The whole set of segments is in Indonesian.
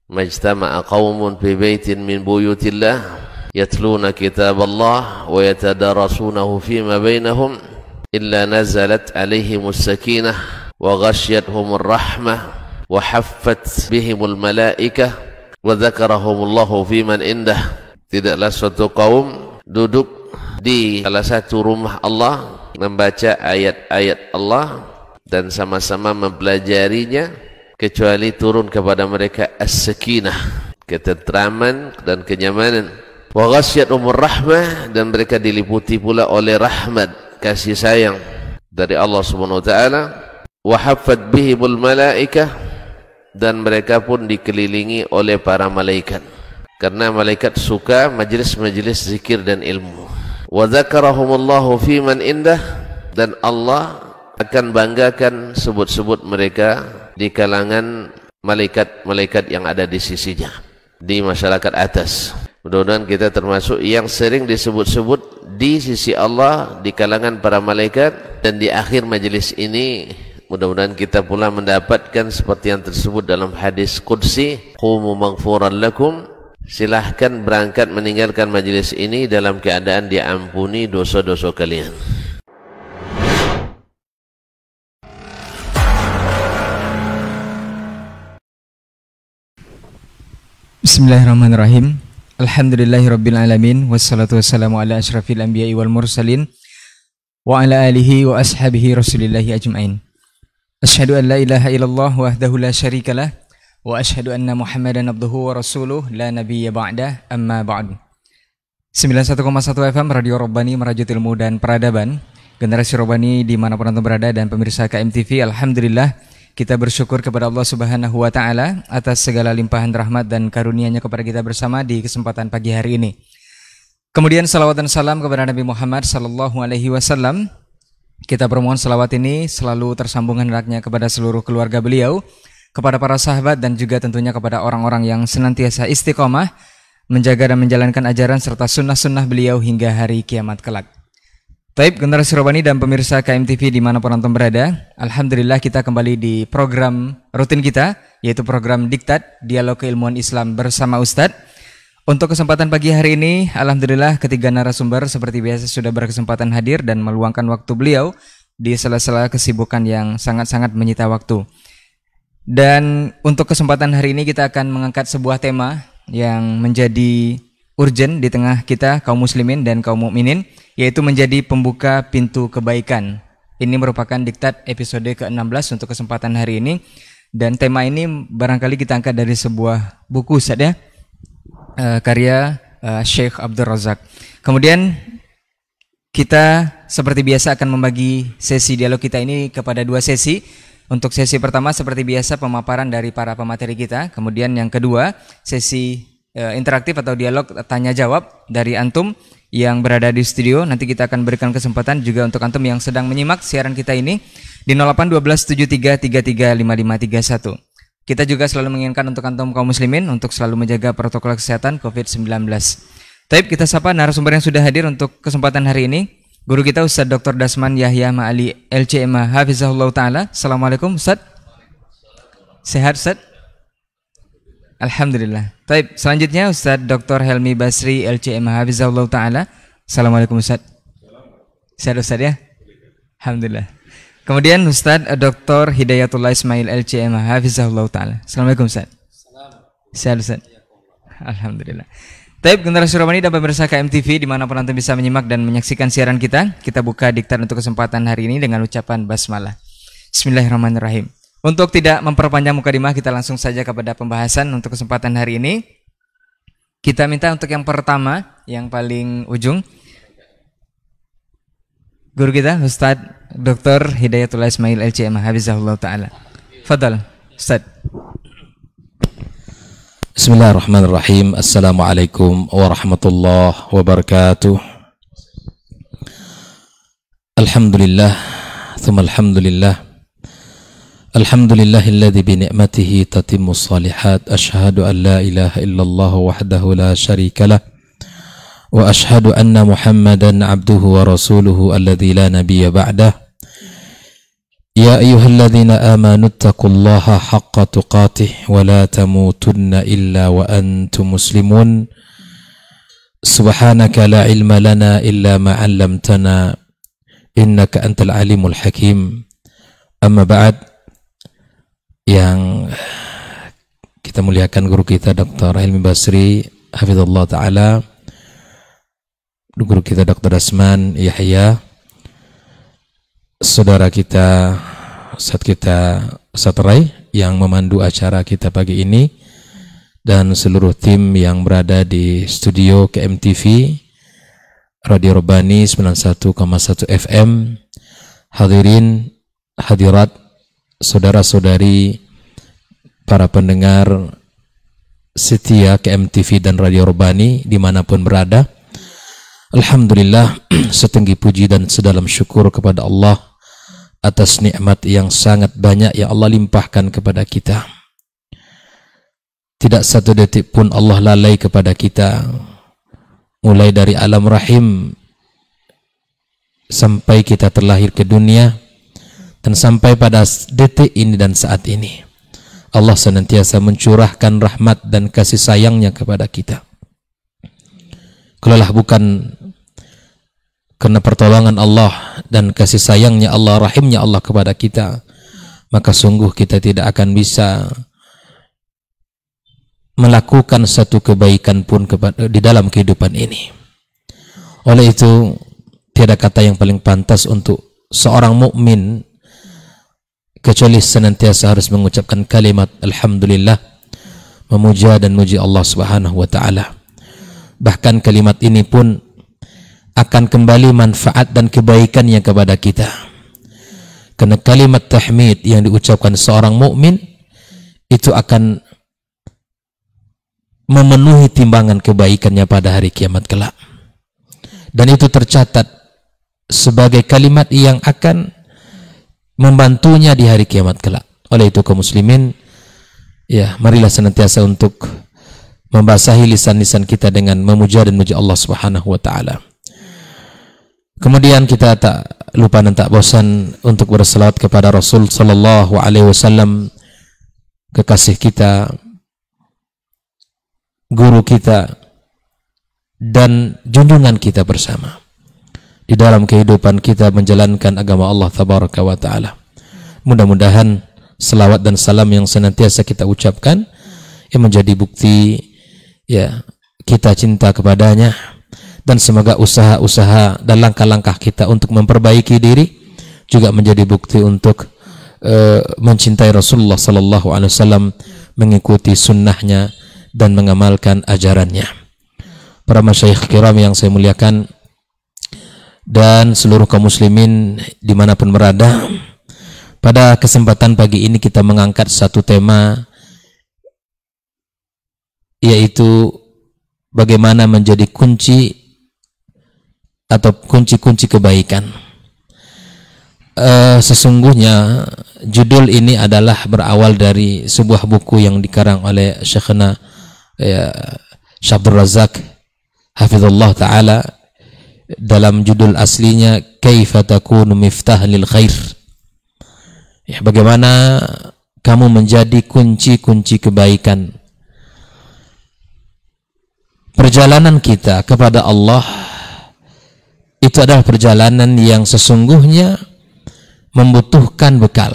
majtama'a qaumun fi baitin min buyutillah yatluna kitaballah wa yatadarasunahu fima bainahum illa nazalat alaihimus sakinah wa ghasyiyatuhumur rahmah wa haffat bihimul malaikah wa dzakarahumullahu fiman indah. Tidaklah suatu kaum duduk di salah satu rumah Allah membaca ayat-ayat Allah dan sama-sama mempelajarinya kecuali turun kepada mereka as-sakinah, ketentraman dan kenyamanan. Wa ghasyiyatuhumur rahmah, dan mereka diliputi pula oleh rahmat, kasih sayang dari Allah Subhanahu wa taala. Wa haffat bihimul malaikah, dan mereka pun dikelilingi oleh para malaikat, karena malaikat suka majelis-majelis zikir dan ilmu. Wa dzakarahumullahu fiman indah, dan Allah akan banggakan sebut-sebut mereka di kalangan malaikat-malaikat yang ada di sisinya, di masyarakat atas. Mudah-mudahan kita termasuk yang sering disebut-sebut di sisi Allah di kalangan para malaikat, dan di akhir majelis ini mudah-mudahan kita pula mendapatkan seperti yang tersebut dalam hadis qudsi, qumu maghfuran lakum, silahkan berangkat meninggalkan majelis ini dalam keadaan diampuni dosa-dosa kalian. Bismillahirrahmanirrahim. Alhamdulillahirabbil alamin, wassalatu wassalamu ala asyrafil anbiya'i wal mursalin wa ala alihi wa ashabihi rasulillahi ajmain. Asyhadu an la ilaha illallah wahdahu la syarikalah wa asyhadu anna Muhammadan abduhu wa rasuluh la nabiyya ba'dah, amma ba'du. 91,1 FM Radio Rabbani, merajut ilmu dan peradaban. Generasi Rabbani dimanapun antum berada dan pemirsa KMTV, alhamdulillah kita bersyukur kepada Allah Subhanahu wa taala atas segala limpahan rahmat dan karunia-Nya kepada kita bersama di kesempatan pagi hari ini. Kemudian salawat dan salam kepada Nabi Muhammad sallallahu alaihi wasallam. Kita bermohon salawat ini selalu tersambung hendaknya kepada seluruh keluarga beliau, kepada para sahabat, dan juga tentunya kepada orang-orang yang senantiasa istiqomah menjaga dan menjalankan ajaran serta sunnah-sunnah beliau hingga hari kiamat kelak. Taib generasi Rabbani dan pemirsa KMTV dimanapun antum berada, alhamdulillah kita kembali di program rutin kita, yaitu program Diktat, Dialog Keilmuan Islam bersama Ustadz. Untuk kesempatan pagi hari ini, alhamdulillah ketiga narasumber seperti biasa sudah berkesempatan hadir dan meluangkan waktu beliau di sela-sela kesibukan yang sangat-sangat menyita waktu. Dan untuk kesempatan hari ini kita akan mengangkat sebuah tema yang menjadi urgent di tengah kita kaum muslimin dan kaum mukminin, yaitu menjadi pembuka pintu kebaikan. Ini merupakan Diktat episode ke-16 untuk kesempatan hari ini, dan tema ini barangkali kita angkat dari sebuah buku Ustaz ya, karya Syekh Abdul Razak. Kemudian kita seperti biasa akan membagi sesi dialog kita ini kepada dua sesi. Untuk sesi pertama seperti biasa pemaparan dari para pemateri kita, kemudian yang kedua sesi interaktif atau dialog tanya jawab dari antum yang berada di studio. Nanti kita akan berikan kesempatan juga untuk antum yang sedang menyimak siaran kita ini di 081273335531. Kita juga selalu menginginkan untuk antum kaum muslimin untuk selalu menjaga protokol kesehatan COVID-19. Taib, kita sapa narasumber yang sudah hadir untuk kesempatan hari ini. Guru kita Ustaz Dr. Dasman Yahya Ma'ali LCMA Hafizahullah Ta'ala. Assalamualaikum Ustaz. Sehat Ustaz? Alhamdulillah. Taib, selanjutnya Ustaz Dr. Helmi Basri LCMA Hafizahullah Ta'ala. Assalamualaikum Ustaz. Sehat Ustaz ya? Alhamdulillah. Kemudian Ustaz Dr. Hidayatullah Ismail LCMA Hafizahullah Ta'ala. Assalamualaikum Ustaz. Sehat Ustaz? Alhamdulillah. Taib, generasi Rabbani dan pemirsa KMTV dimanapun antum bisa menyimak dan menyaksikan siaran kita. Kita buka diktat untuk kesempatan hari ini dengan ucapan basmalah. Bismillahirrahmanirrahim. Untuk tidak memperpanjang mukadimah, kita langsung saja kepada pembahasan untuk kesempatan hari ini. Kita minta untuk yang pertama, yang paling ujung, guru kita Ustaz Dr. Hidayatullah Ismail LCMA Hafizahullah Ta'ala. Fadal Ustaz. Bismillahirrahmanirrahim. Assalamualaikum warahmatullahi wabarakatuh. Alhamdulillah, thumma alhamdulillah. Alhamdulillahilladzi bi ni'matihi tatimmus shalihat. Asyhadu an la ilaha illallah wahdahu la syarikalah. Wa asyhadu anna Muhammadan abduhu wa rasuluhu alladzi la nabiyya ba'dah. يا أيها الذين آمنوا اتقوا الله حق تقاته ولا تموتن إلا وأنتم مسلمون سبحانك لا علم لنا إلا ما علمتنا إنك أنت العليم الحكيم. Amma ba'd, yang kita muliakan guru kita Dr. Hilmi Basri hafizallahu ta'ala, guru kita Dr. Asman Yahya, saudara kita Ustadz Rai yang memandu acara kita pagi ini, dan seluruh tim yang berada di studio KMTV Radio Rabbani 91,1 FM, hadirin hadirat, saudara-saudari, para pendengar setia KMTV dan Radio Rabbani dimanapun berada. Alhamdulillah, setinggi puji dan sedalam syukur kepada Allah atas nikmat yang sangat banyak yang Allah limpahkan kepada kita. Tidak satu detik pun Allah lalai kepada kita, mulai dari alam rahim sampai kita terlahir ke dunia, dan sampai pada detik ini dan saat ini Allah senantiasa mencurahkan rahmat dan kasih sayangnya kepada kita. Kalaulah bukan karena pertolongan Allah dan kasih sayangnya Allah, rahimnya Allah kepada kita, maka sungguh kita tidak akan bisa melakukan satu kebaikan pun di dalam kehidupan ini. Oleh itu, tiada kata yang paling pantas untuk seorang mukmin kecuali senantiasa harus mengucapkan kalimat alhamdulillah, memuja dan muji Allah Subhanahu wa taala. Bahkan kalimat ini pun akan kembali manfaat dan kebaikannya kepada kita. Karena kalimat tahmid yang diucapkan seorang mukmin itu akan memenuhi timbangan kebaikannya pada hari kiamat kelak. Dan itu tercatat sebagai kalimat yang akan membantunya di hari kiamat kelak. Oleh itu kaum muslimin, ya, marilah senantiasa untuk membasahi lisan-lisan kita dengan memuja dan memuji Allah Subhanahu wa taala. Kemudian kita tak lupa dan tak bosan untuk berselawat kepada Rasul sallallahu alaihi wasallam, kekasih kita, guru kita, dan junjungan kita bersama di dalam kehidupan kita menjalankan agama Allah tabaraka wa ta'ala. Mudah-mudahan selawat dan salam yang senantiasa kita ucapkan yang menjadi bukti ya kita cinta kepadanya, dan semoga usaha-usaha dan langkah-langkah kita untuk memperbaiki diri juga menjadi bukti untuk mencintai Rasulullah sallallahu alaihi wasallam, mengikuti sunnahnya dan mengamalkan ajarannya. Para masyayikh kiram yang saya muliakan dan seluruh kaum muslimin dimanapun berada, pada kesempatan pagi ini kita mengangkat satu tema, yaitu bagaimana menjadi kunci atau kunci-kunci kebaikan. Sesungguhnya judul ini adalah berawal dari sebuah buku yang dikarang oleh Syekhna Syekh Abdul Razak hafizallah ta'ala. Dalam judul aslinya Kaifa takunu miftahan lil khair, ya, bagaimana kamu menjadi kunci-kunci kebaikan. Perjalanan kita kepada Allah itu adalah perjalanan yang sesungguhnya membutuhkan bekal,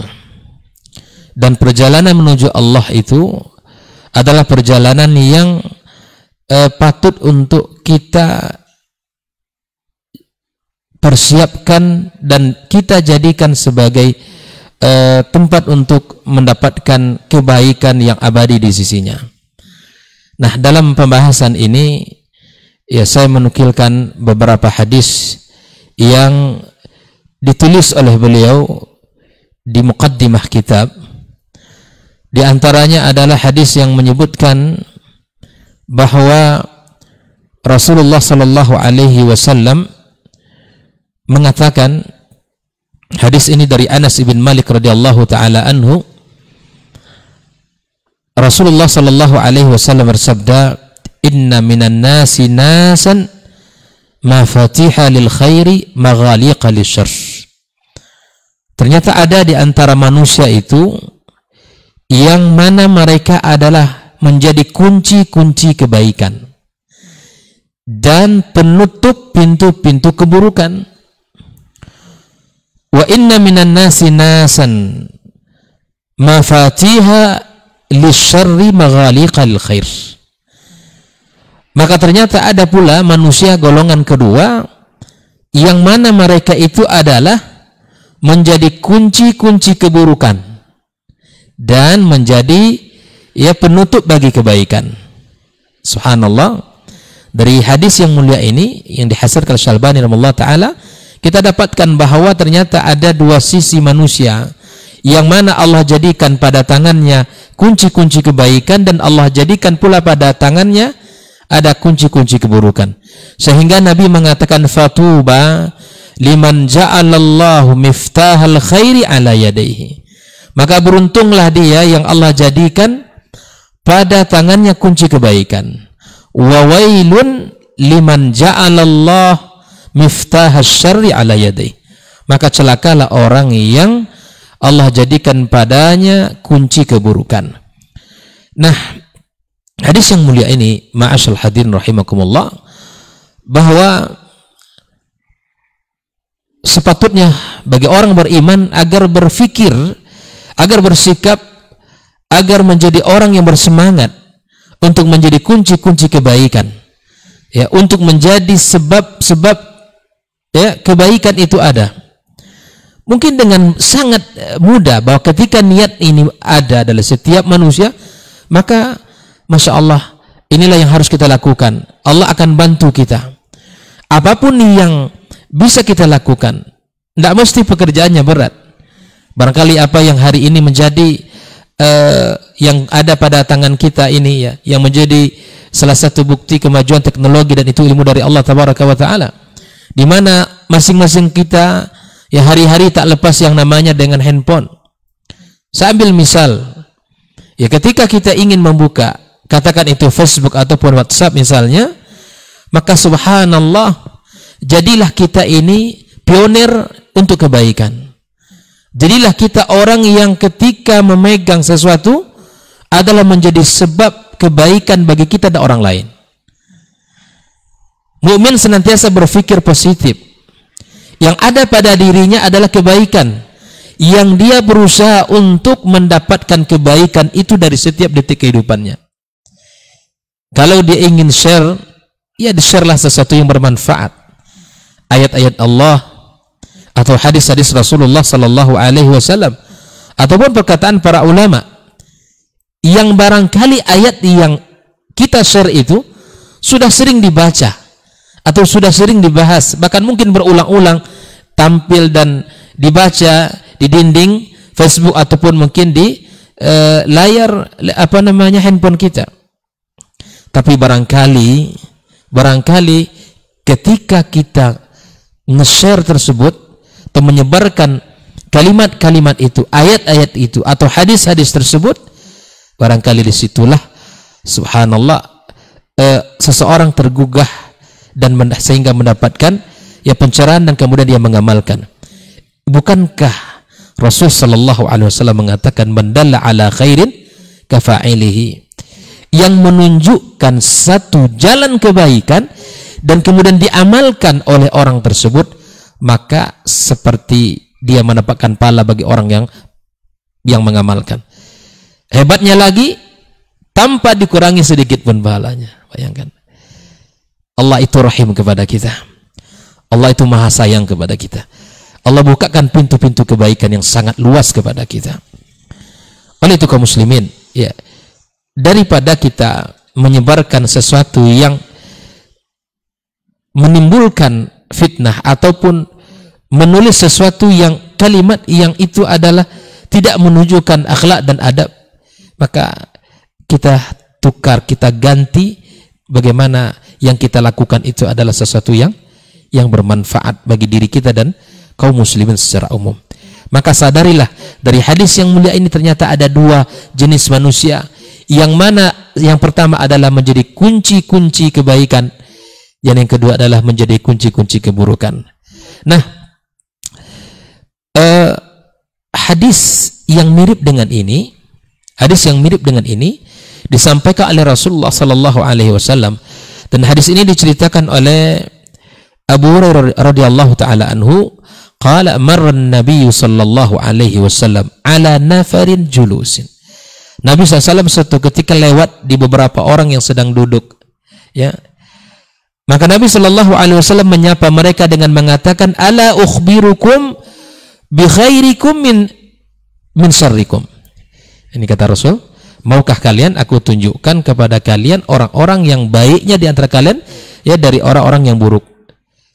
dan perjalanan menuju Allah itu adalah perjalanan yang patut untuk kita persiapkan dan kita jadikan sebagai tempat untuk mendapatkan kebaikan yang abadi di sisinya. Nah, dalam pembahasan ini ya saya menukilkan beberapa hadis yang ditulis oleh beliau di muqaddimah kitab. Di antaranya adalah hadis yang menyebutkan bahwa Rasulullah sallallahu alaihi wasallam mengatakan, hadis ini dari Anas bin Malik radhiyallahu taala anhu, Rasulullah sallallahu alaihi wasallam bersabda, "Inna minan nasi nasan mafatiha lil khairi maghaliqa lisyarr." Ternyata ada di antara manusia itu yang mana mereka adalah menjadi kunci-kunci kebaikan dan penutup pintu-pintu keburukan. Wa inna minan nasi nasan mafatiha lisyarri maghaliqal khair. Maka ternyata ada pula manusia golongan kedua yang mana mereka itu adalah menjadi kunci-kunci keburukan dan menjadi penutup bagi kebaikan. Subhanallah. Dari hadis yang mulia ini yang dihasilkan Syalbani rahimahullah taala, kita dapatkan bahwa ternyata ada dua sisi manusia yang mana Allah jadikan pada tangannya kunci-kunci kebaikan dan Allah jadikan pula pada tangannya ada kunci-kunci keburukan. Sehingga Nabi mengatakan fatuba liman ja'alallahu miftahal khairi ala yadayhi. Maka beruntunglah dia yang Allah jadikan pada tangannya kunci kebaikan. Wa wailun liman ja'alallah miftahas syarri ala yadayhi. Maka celakalah orang yang Allah jadikan padanya kunci keburukan. Nah, hadis yang mulia ini, ma'asyal hadirin rahimakumullah, bahwa sepatutnya bagi orang beriman agar berfikir, agar bersikap, agar menjadi orang yang bersemangat untuk menjadi kunci-kunci kebaikan, ya, untuk menjadi sebab-sebab kebaikan itu ada. Mungkin dengan sangat mudah bahwa ketika niat ini ada dalam setiap manusia, maka Masya Allah, inilah yang harus kita lakukan. Allah akan bantu kita. Apapun yang bisa kita lakukan, tidak mesti pekerjaannya berat. Barangkali apa yang hari ini menjadi yang ada pada tangan kita ini, ya, yang menjadi salah satu bukti kemajuan teknologi, dan itu ilmu dari Allah Tabaraka wa Ta'ala, di mana masing-masing kita ya hari-hari tak lepas yang namanya dengan handphone. Saya ambil misal, ya, ketika kita ingin membuka, katakan itu Facebook ataupun WhatsApp misalnya, maka subhanallah, jadilah kita ini pionir untuk kebaikan. Jadilah kita orang yang ketika memegang sesuatu adalah menjadi sebab kebaikan bagi kita dan orang lain. Mukmin senantiasa berpikir positif. Yang ada pada dirinya adalah kebaikan, yang dia berusaha untuk mendapatkan kebaikan itu dari setiap detik kehidupannya. Kalau dia ingin share, ya di-share-lah sesuatu yang bermanfaat. Ayat-ayat Allah atau hadis-hadis Rasulullah sallallahu alaihi wasallam ataupun perkataan para ulama yang barangkali ayat yang kita share itu sudah sering dibaca atau sudah sering dibahas, bahkan mungkin berulang-ulang tampil dan dibaca di dinding Facebook ataupun mungkin di layar handphone kita. Tapi barangkali ketika kita nge-share tersebut atau menyebarkan kalimat-kalimat itu, ayat-ayat itu atau hadis-hadis tersebut, barangkali disitulah subhanallah seseorang tergugah dan sehingga mendapatkan ya pencerahan dan kemudian dia mengamalkan. Bukankah Rasul sallallahu alaihi wasallam mengatakan man dalla ala khairin kafa'ilihi, yang menunjukkan satu jalan kebaikan dan kemudian diamalkan oleh orang tersebut, maka seperti dia mendapatkan pahala bagi orang yang mengamalkan. Hebatnya lagi, tanpa dikurangi sedikit pun pahalanya. Bayangkan, Allah itu rahim kepada kita, Allah itu maha sayang kepada kita. Allah bukakan pintu-pintu kebaikan yang sangat luas kepada kita. Oleh itu kaum muslimin, ya, daripada kita menyebarkan sesuatu yang menimbulkan fitnah ataupun menulis sesuatu yang kalimat yang itu adalah tidak menunjukkan akhlak dan adab, maka kita tukar, kita ganti bagaimana yang kita lakukan itu adalah sesuatu yang bermanfaat bagi diri kita dan kaum muslimin secara umum. Maka sadarilah dari hadis yang mulia ini ternyata ada dua jenis manusia, yang mana yang pertama adalah menjadi kunci-kunci kebaikan, dan yang kedua adalah menjadi kunci-kunci keburukan. Nah, hadis yang mirip dengan ini, disampaikan oleh Rasulullah sallallahu alaihi wasallam, dan hadis ini diceritakan oleh Abu Hurairah radhiyallahu taala anhu, qala marra an-nabiy sallallahu alaihi wasallam ala nafarin julusin. Nabi SAW suatu ketika lewat di beberapa orang yang sedang duduk, ya. Maka Nabi sallallahu alaihi wasallam menyapa mereka dengan mengatakan, ala ukhbirukum bi khairikum min syarrikum. Ini kata Rasul, maukah kalian aku tunjukkan kepada kalian orang-orang yang baiknya di antara kalian, ya, dari orang-orang yang buruk.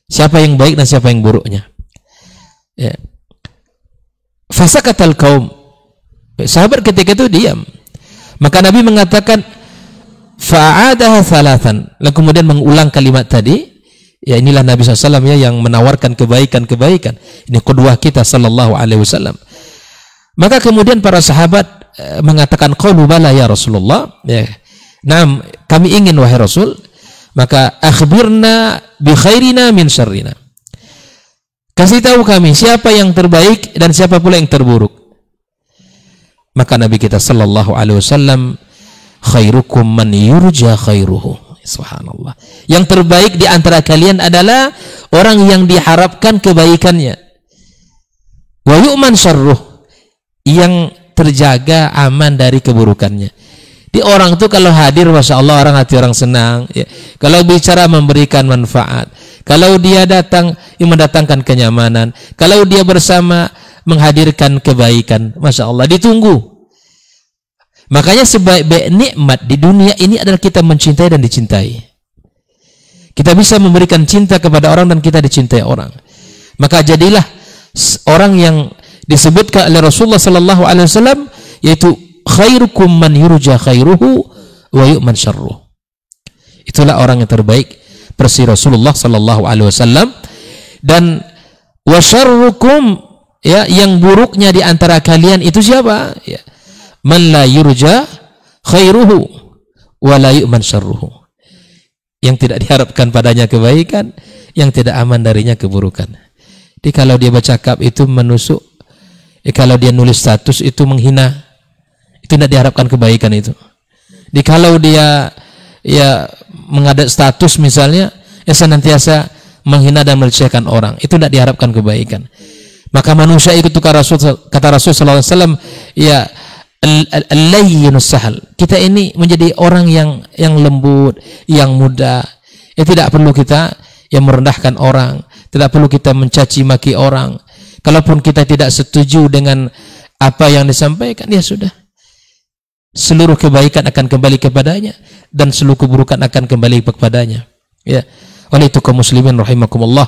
Siapa yang baik dan siapa yang buruknya. Ya. Fasakatal kaum. Sahabat ketika itu diam. Maka Nabi mengatakan, fa'adaha thalathan. Lalu kemudian mengulang kalimat tadi. Ya, inilah Nabi SAW, ya, yang menawarkan kebaikan-kebaikan. Ini qudwah kita sallallahu alaihi wasallam. Maka kemudian para sahabat mengatakan, qalu bala ya Rasulullah. Ya. Naam, kami ingin wahai Rasul. Maka akhbirna bi khairina min syarrina. Kasih tahu kami siapa yang terbaik dan siapa pula yang terburuk. Maka Nabi kita sallallahu alaihi wasallam, khairukum man yurja khairuhu. Subhanallah. Yang terbaik di antara kalian adalah orang yang diharapkan kebaikannya. Wa yu'man syarruh, yang terjaga aman dari keburukannya. Di orang itu kalau hadir, masya Allah, orang hati orang senang, ya. Kalau bicara memberikan manfaat, kalau dia datang yang mendatangkan kenyamanan, kalau dia bersama menghadirkan kebaikan, masya Allah, ditunggu. Makanya sebaik-baik nikmat di dunia ini adalah kita mencintai dan dicintai. Kita bisa memberikan cinta kepada orang dan kita dicintai orang. Maka jadilah orang yang disebutkan oleh Rasulullah sallallahu alaihi wasallam, yaitu khairukum man yurja khairuhu wa yu'man syarruh. Itulah orang yang terbaik versi Rasulullah sallallahu alaihi wasallam. Dan wa syarrukum, ya, yang buruknya di antara kalian itu siapa? Ya, man la yurja khairuhu wa la yu'man syarruhu. Yang tidak diharapkan padanya kebaikan, yang tidak aman darinya keburukan. Jadi kalau dia bercakap itu menusuk, kalau dia nulis status itu menghina, itu tidak diharapkan kebaikan itu. Jadi kalau dia, ya, mengadat status misalnya, ya, senantiasa menghina dan melecehkan orang, itu tidak diharapkan kebaikan. Maka manusia itu kata Rasul sallallahu alaihi wasallam, ya, al-layyinus sahal. Kita ini menjadi orang yang lembut, yang mudah. Ya, tidak perlu kita yang merendahkan orang, tidak perlu kita mencaci maki orang. Kalaupun kita tidak setuju dengan apa yang disampaikan, ya sudah. Seluruh kebaikan akan kembali kepadanya dan seluruh keburukan akan kembali kepadanya. Ya. Oleh itu kaum muslimin rahimakumullah,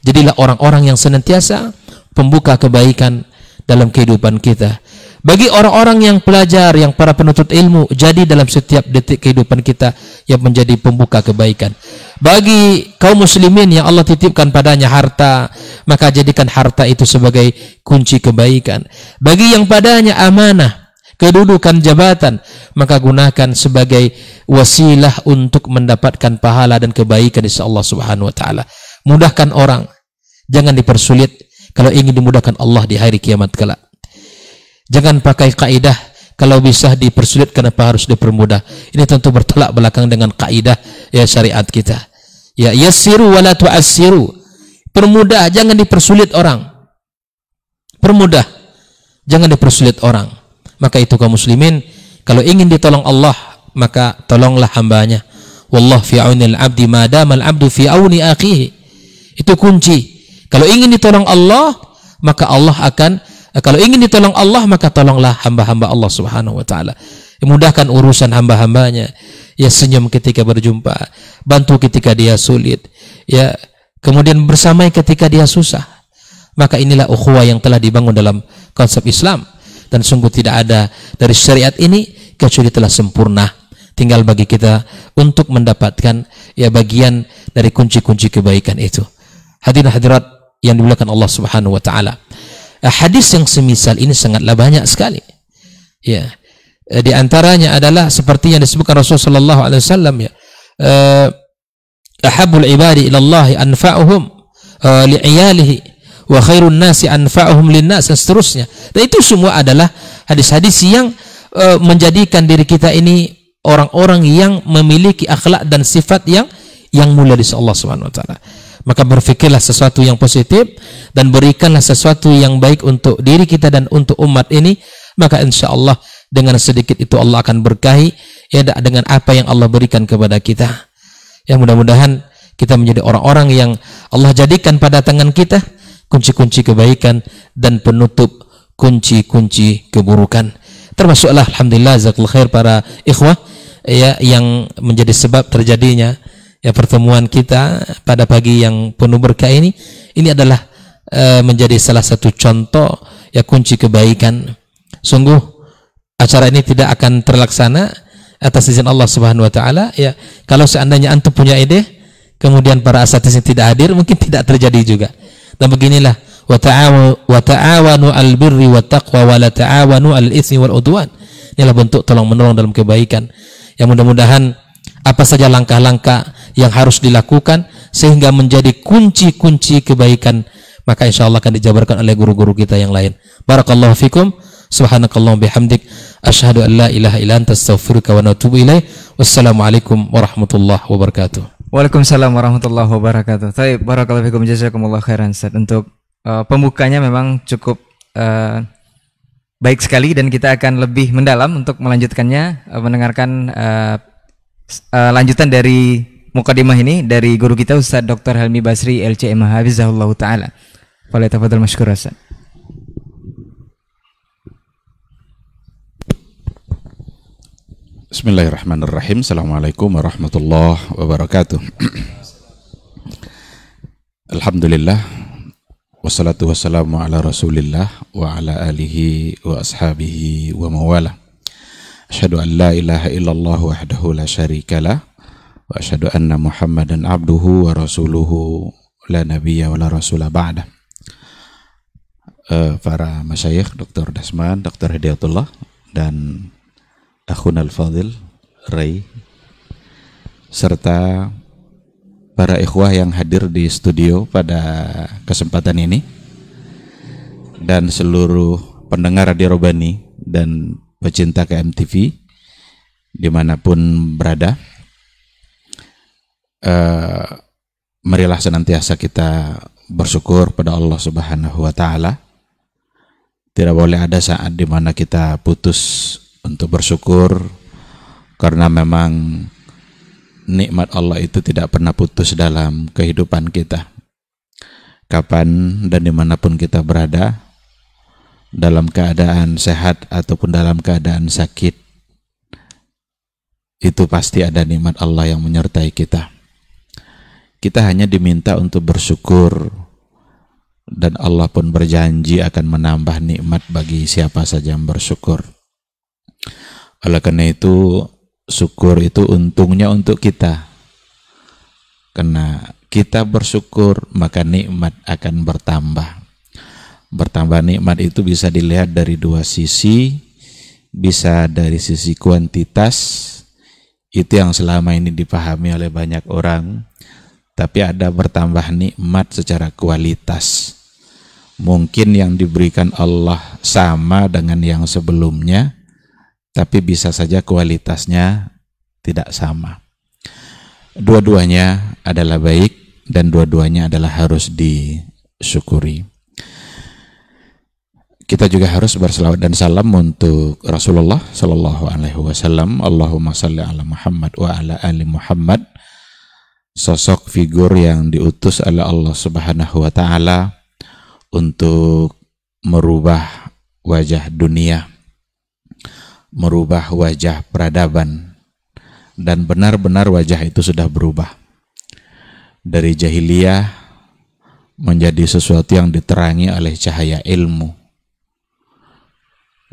jadilah orang-orang yang senantiasa pembuka kebaikan dalam kehidupan kita. Bagi orang-orang yang pelajar, yang para penuntut ilmu, jadi dalam setiap detik kehidupan kita yang menjadi pembuka kebaikan. Bagi kaum muslimin yang Allah titipkan padanya harta, maka jadikan harta itu sebagai kunci kebaikan. Bagi yang padanya amanah, kedudukan jabatan, maka gunakan sebagai wasilah untuk mendapatkan pahala dan kebaikan dari Allah Subhanahu wa taala. Mudahkan orang, jangan dipersulit kalau ingin dimudahkan Allah di hari kiamat kelak. Jangan pakai kaidah kalau bisa dipersulit kenapa harus dipermudah. Ini tentu bertolak belakang dengan kaidah, ya, syariat kita. Ya, yassiru wala tu'assiru. Permudah, jangan dipersulit orang. Permudah, jangan dipersulit orang. Maka itu kaum muslimin, kalau ingin ditolong Allah, maka tolonglah hambanya. Wallahu fi aunil abdi madama al-abdu fi auni akhihi. Itu kunci. Kalau ingin ditolong Allah, maka Allah akan, kalau ingin ditolong Allah, maka tolonglah hamba-hamba Allah Subhanahu wa taala. Mudahkan urusan hamba-hambanya. Ya, senyum ketika berjumpa, bantu ketika dia sulit, ya, kemudian bersamai ketika dia susah. Maka inilah ukhuwah yang telah dibangun dalam konsep Islam. Dan sungguh tidak ada dari syariat ini kecuali telah sempurna. Tinggal bagi kita untuk mendapatkan, ya, bagian dari kunci-kunci kebaikan itu. Hadirin hadirat yang dimuliakan Allah Subhanahu wa taala. Hadis yang semisal ini sangatlah banyak sekali. Ya. Di antaranya adalah seperti yang disebutkan Rasulullah sallallahu alaihi wasallam, ya. Ahabbul ibadi ila Allah anfa'uhum li'iyalihi wa khairun nasi anfa'uhum linnas, dan seterusnya. Dan itu semua adalah hadis-hadis yang menjadikan diri kita ini orang-orang yang memiliki akhlak dan sifat yang mulia di sisi Allah Subhanahu wa taala. Maka berfikirlah sesuatu yang positif dan berikanlah sesuatu yang baik untuk diri kita dan untuk umat ini, maka insya Allah dengan sedikit itu Allah akan berkahi ya dengan apa yang Allah berikan kepada kita. Ya, mudah-mudahan kita menjadi orang-orang yang Allah jadikan pada tangan kita kunci-kunci kebaikan dan penutup kunci-kunci keburukan. Termasuklah alhamdulillah jazakallahu khair para ikhwah ya yang menjadi sebab terjadinya ya pertemuan kita pada pagi yang penuh berkah ini adalah menjadi salah satu contoh ya kunci kebaikan. Sungguh acara ini tidak akan terlaksana atas izin Allah Subhanahu wa taala ya kalau seandainya antum punya ide kemudian para asatidz tidak hadir, mungkin tidak terjadi juga. Dan beginilah wa ta'awanu al-birri wat taqwa wa la ta'awanu al-itsmi wal udwan. Inilah bentuk tolong menolong dalam kebaikan. Yang mudah-mudahan apa saja langkah-langkah yang harus dilakukan sehingga menjadi kunci-kunci kebaikan, maka insya Allah akan dijabarkan oleh guru-guru kita yang lain. Barakallahu fikum. Subhanakallahumma bihamdik asyhadu an la ilaha illa anta astaghfiruka wa atubu ilaik. Wassalamualaikum warahmatullahi wabarakatuh. Waalaikumsalam warahmatullahi wabarakatuh. Baik, barakallahu fikum, jazakumullah khairan Ustaz. Untuk pembukanya memang cukup baik sekali dan kita akan lebih mendalam untuk melanjutkannya, mendengarkan lanjutan dari mukadimah ini dari guru kita Ustaz Dr. Helmi Basri LCM Hafizahullah taala. Falyatafadhal mashkur Ustaz. Bismillahirrahmanirrahim. Assalamualaikum warahmatullahi wabarakatuh. Alhamdulillah, wassalatu wassalamu ala rasulillah wa ala alihi wa ashabihi wa mawala. Asyhadu an la ilaha illallah wahdahu la syarikalah wa asyhadu anna muhammadan abduhu wa rasuluhu la nabiyya wa la rasula ba'dah. Para masyayikh, Dr. Dasman, Dr. Hidayatullah, dan Akhun Al-Fadhil Ray, serta para ikhwah yang hadir di studio pada kesempatan ini, dan seluruh pendengar Radio Robani dan pecinta KMTV dimanapun berada. Marilah senantiasa kita bersyukur pada Allah Subhanahu wa taala. Tidak boleh ada saat di mana kita putus untuk bersyukur, karena memang nikmat Allah itu tidak pernah putus dalam kehidupan kita. Kapan dan dimanapun kita berada, dalam keadaan sehat ataupun dalam keadaan sakit, itu pasti ada nikmat Allah yang menyertai kita. Kita hanya diminta untuk bersyukur, dan Allah pun berjanji akan menambah nikmat bagi siapa saja yang bersyukur. Oleh karena itu, syukur itu untungnya untuk kita. Karena kita bersyukur, maka nikmat akan bertambah. Bertambah nikmat itu bisa dilihat dari dua sisi. Bisa dari sisi kuantitas, itu yang selama ini dipahami oleh banyak orang. Tapi ada bertambah nikmat secara kualitas. Mungkin yang diberikan Allah sama dengan yang sebelumnya, tapi bisa saja kualitasnya tidak sama. Dua-duanya adalah baik dan dua-duanya adalah harus disyukuri. Kita juga harus berselawat dan salam untuk Rasulullah Sallallahu Alaihi Wasallam. Allahumma salli ala Muhammad wa ala ali Muhammad. Sosok figur yang diutus oleh Allah Subhanahu wa taala untuk merubah wajah dunia, merubah wajah peradaban, dan benar-benar wajah itu sudah berubah dari jahiliyah menjadi sesuatu yang diterangi oleh cahaya ilmu,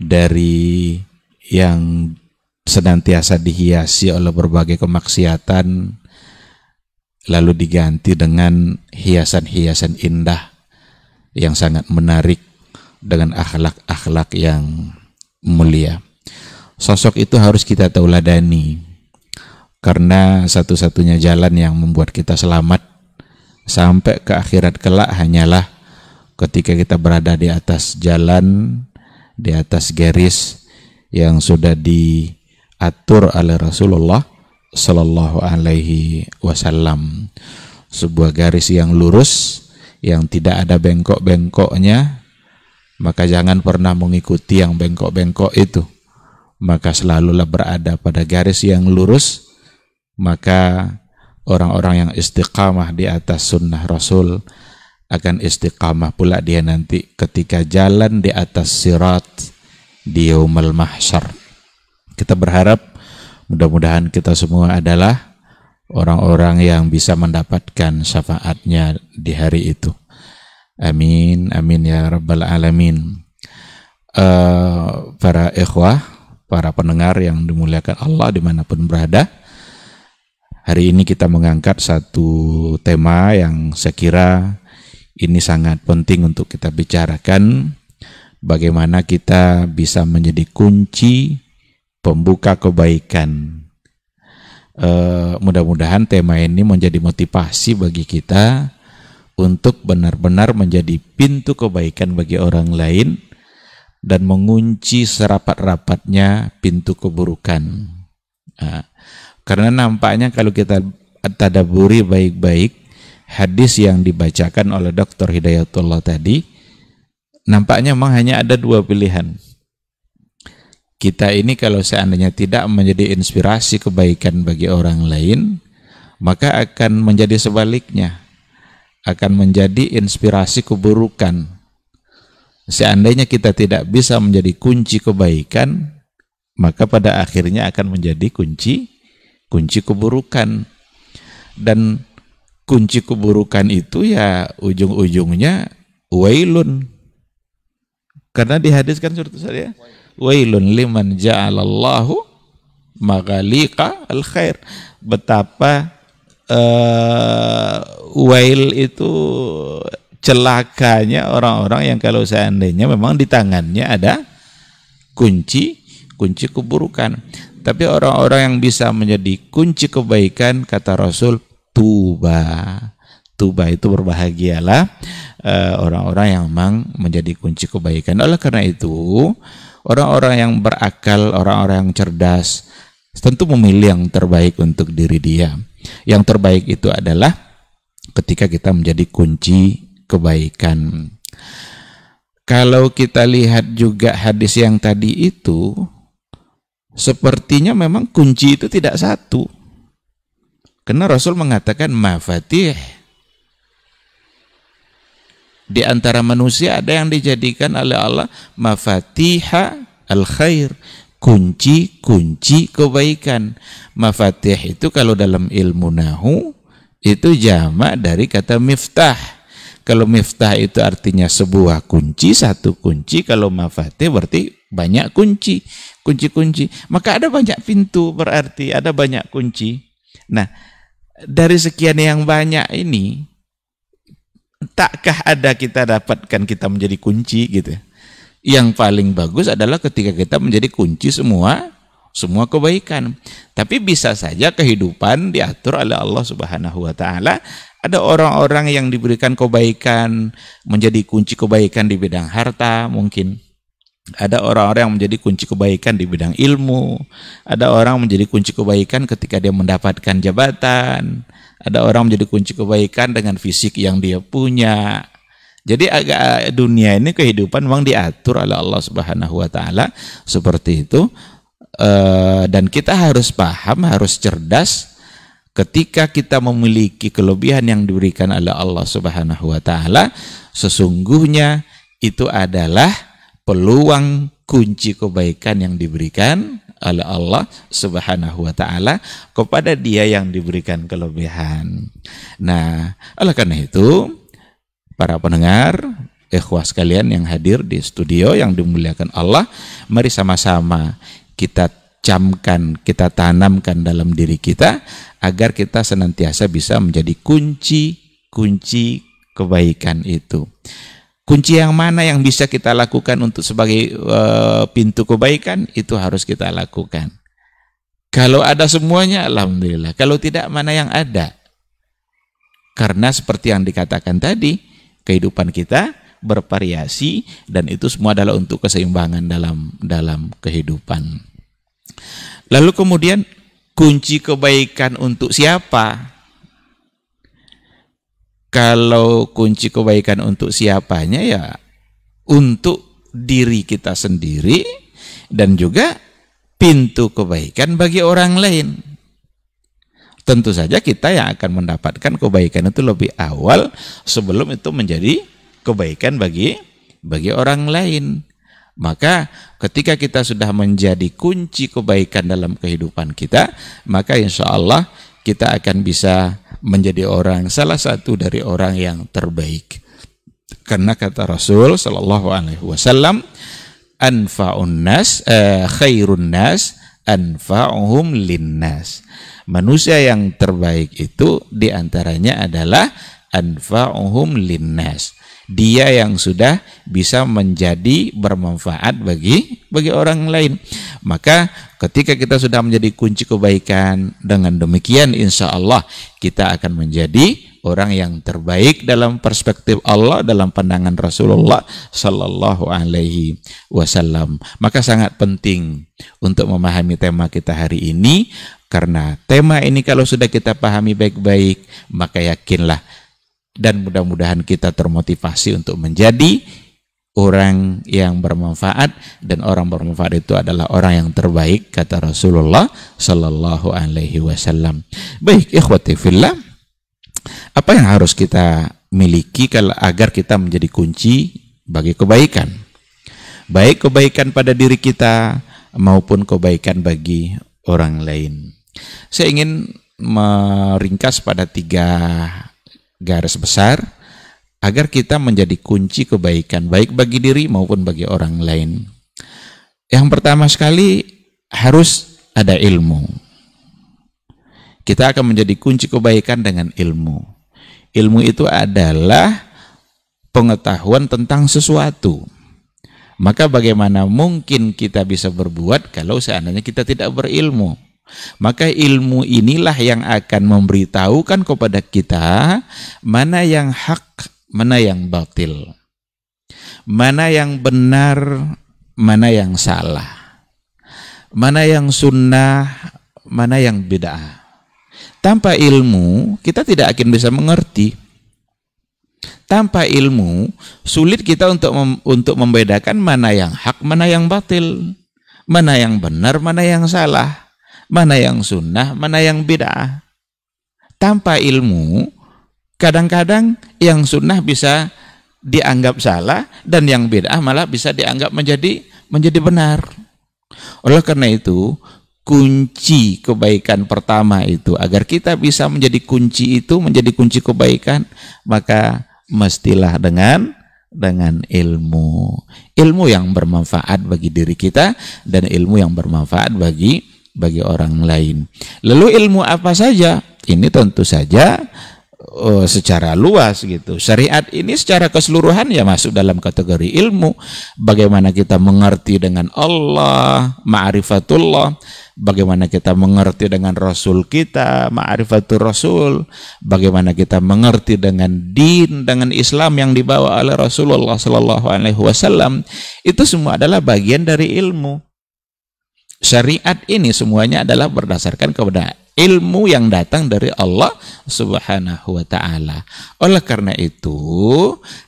dari yang senantiasa dihiasi oleh berbagai kemaksiatan lalu diganti dengan hiasan-hiasan indah yang sangat menarik dengan akhlak-akhlak yang mulia. Sosok itu harus kita tauladani, karena satu-satunya jalan yang membuat kita selamat sampai ke akhirat kelak hanyalah ketika kita berada di atas jalan, di atas garis yang sudah diatur oleh Rasulullah Sallallahu Alaihi Wasallam, sebuah garis yang lurus, yang tidak ada bengkok-bengkoknya, maka jangan pernah mengikuti yang bengkok-bengkok itu. Maka selalulah berada pada garis yang lurus. Maka orang-orang yang istiqamah di atas sunnah Rasul akan istiqamah pula dia nanti ketika jalan di atas sirat di yaumul mahsyar. Kita berharap mudah-mudahan kita semua adalah orang-orang yang bisa mendapatkan syafaatnya di hari itu. Amin, amin ya rabbal alamin. Para ikhwah, para pendengar yang dimuliakan Allah dimanapun berada, hari ini kita mengangkat satu tema yang saya kira ini sangat penting untuk kita bicarakan. Bagaimana kita bisa menjadi kunci pembuka kebaikan. Mudah-mudahan tema ini menjadi motivasi bagi kita untuk benar-benar menjadi pintu kebaikan bagi orang lain dan mengunci serapat-rapatnya pintu keburukan. Karena nampaknya kalau kita tadabburi baik-baik hadis yang dibacakan oleh Dr. Hidayatullah tadi, nampaknya memang hanya ada dua pilihan. Kita ini kalau seandainya tidak menjadi inspirasi kebaikan bagi orang lain, maka akan menjadi sebaliknya, akan menjadi inspirasi keburukan. Seandainya kita tidak bisa menjadi kunci kebaikan, maka pada akhirnya akan menjadi kunci keburukan. Dan kunci keburukan itu ya ujung-ujungnya wailun. Karena dihadiskan surah saya, wailun liman ja'alallahu maghaliqa al-khair. Betapa wail itu celakanya orang-orang yang kalau seandainya memang di tangannya ada kunci keburukan. Tapi orang-orang yang bisa menjadi kunci kebaikan, kata Rasul, tuba itu berbahagialah orang-orang yang memang menjadi kunci kebaikan. Oleh karena itu, orang-orang yang berakal, orang-orang yang cerdas tentu memilih yang terbaik untuk diri dia. Yang terbaik itu adalah ketika kita menjadi kunci kebaikan. Kalau kita lihat juga hadis yang tadi itu, sepertinya memang kunci itu tidak satu. Karena Rasul mengatakan mafatih. Di antara manusia ada yang dijadikan oleh Allah mafatiha al-khair, kunci kebaikan. Mafatih itu kalau dalam ilmu nahu itu jamak dari kata miftah. Kalau miftah itu artinya sebuah kunci, satu kunci. Kalau mafatih berarti banyak kunci. Maka ada banyak pintu, berarti ada banyak kunci. Nah, dari sekian yang banyak ini, takkah ada kita dapatkan kita menjadi kunci gitu? Yang paling bagus adalah ketika kita menjadi kunci semua kebaikan. Tapi bisa saja kehidupan diatur oleh Allah Subhanahu wa taala. Ada orang-orang yang diberikan kebaikan, menjadi kunci kebaikan di bidang harta mungkin. Ada orang-orang yang menjadi kunci kebaikan di bidang ilmu. Ada orang menjadi kunci kebaikan ketika dia mendapatkan jabatan. Ada orang menjadi kunci kebaikan dengan fisik yang dia punya. Jadi agak dunia ini kehidupan memang diatur oleh Allah Subhanahu wa taala seperti itu. Dan kita harus paham, harus cerdas ketika kita memiliki kelebihan yang diberikan oleh Allah Subhanahu wa taala, sesungguhnya itu adalah peluang kunci kebaikan yang diberikan oleh Allah Subhanahu wa taala kepada dia yang diberikan kelebihan. Nah, oleh karena itu, para pendengar, ikhwah sekalian yang hadir di studio yang dimuliakan Allah, mari sama-sama kita camkan, kita tanamkan dalam diri kita agar kita senantiasa bisa menjadi kunci kebaikan itu. Kunci yang mana yang bisa kita lakukan untuk sebagai pintu kebaikan, itu harus kita lakukan. Kalau ada semuanya, alhamdulillah. Kalau tidak, mana yang ada? Karena seperti yang dikatakan tadi, kehidupan kita bervariasi, dan itu semua adalah untuk keseimbangan dalam kehidupan. Lalu kemudian kunci kebaikan untuk siapa? Kalau kunci kebaikan untuk siapanya, ya untuk diri kita sendiri, dan juga pintu kebaikan bagi orang lain. Tentu saja kita yang akan mendapatkan kebaikan itu lebih awal sebelum itu menjadi kebaikan bagi orang lain. Maka ketika kita sudah menjadi kunci kebaikan dalam kehidupan kita, maka insya Allah kita akan bisa menjadi salah satu dari orang yang terbaik. Karena kata Rasul sallallahu alaihi wasallam, anfa'un nas khairun nas anfa'uhum linnas. Manusia yang terbaik itu diantaranya adalah anfa'uhum linnas. Dia yang sudah bisa menjadi bermanfaat bagi orang lain. Maka ketika kita sudah menjadi kunci kebaikan, dengan demikian insya Allah kita akan menjadi orang yang terbaik dalam perspektif Allah, dalam pandangan Rasulullah sallallahu alaihi wasallam. Maka sangat penting untuk memahami tema kita hari ini, karena tema ini kalau sudah kita pahami baik-baik, maka yakinlah dan mudah-mudahan kita termotivasi untuk menjadi orang yang bermanfaat, dan orang bermanfaat itu adalah orang yang terbaik kata Rasulullah sallallahu alaihi wasallam. Baik, ikhwati fillah, apa yang harus kita miliki agar kita menjadi kunci bagi kebaikan? Baik kebaikan pada diri kita maupun kebaikan bagi orang lain. Saya ingin meringkas pada 3 garis besar agar kita menjadi kunci kebaikan baik bagi diri maupun bagi orang lain. Yang pertama sekali, harus ada ilmu. Kita akan menjadi kunci kebaikan dengan ilmu. Ilmu itu adalah pengetahuan tentang sesuatu. Maka bagaimana mungkin kita bisa berbuat kalau seandainya kita tidak berilmu? Maka ilmu inilah yang akan memberitahukan kepada kita mana yang hak, mana yang batil, mana yang benar, mana yang salah, mana yang sunnah, mana yang bid'ah. Tanpa ilmu kita tidak akan bisa mengerti. Tanpa ilmu sulit kita untuk membedakan mana yang hak, mana yang batil, mana yang benar, mana yang salah, mana yang sunnah, mana yang bid'ah. Tanpa ilmu, kadang-kadang yang sunnah bisa dianggap salah, dan yang bid'ah malah bisa dianggap menjadi benar. Oleh karena itu, kunci kebaikan pertama itu, agar kita bisa menjadi kunci kebaikan, maka mestilah dengan ilmu. Ilmu yang bermanfaat bagi diri kita, dan ilmu yang bermanfaat bagi orang lain. Lalu ilmu apa saja? Ini tentu saja secara luas gitu. Syariat ini secara keseluruhan ya masuk dalam kategori ilmu. Bagaimana kita mengerti dengan Allah, ma'rifatullah. Bagaimana kita mengerti dengan Rasul kita, ma'rifatul Rasul. Bagaimana kita mengerti dengan din, dengan Islam yang dibawa oleh Rasulullah sallallahu alaihi wasallam. Itu semua adalah bagian dari ilmu. Syariat ini semuanya adalah berdasarkan kepada ilmu yang datang dari Allah Subhanahu wa ta'ala. Oleh karena itu,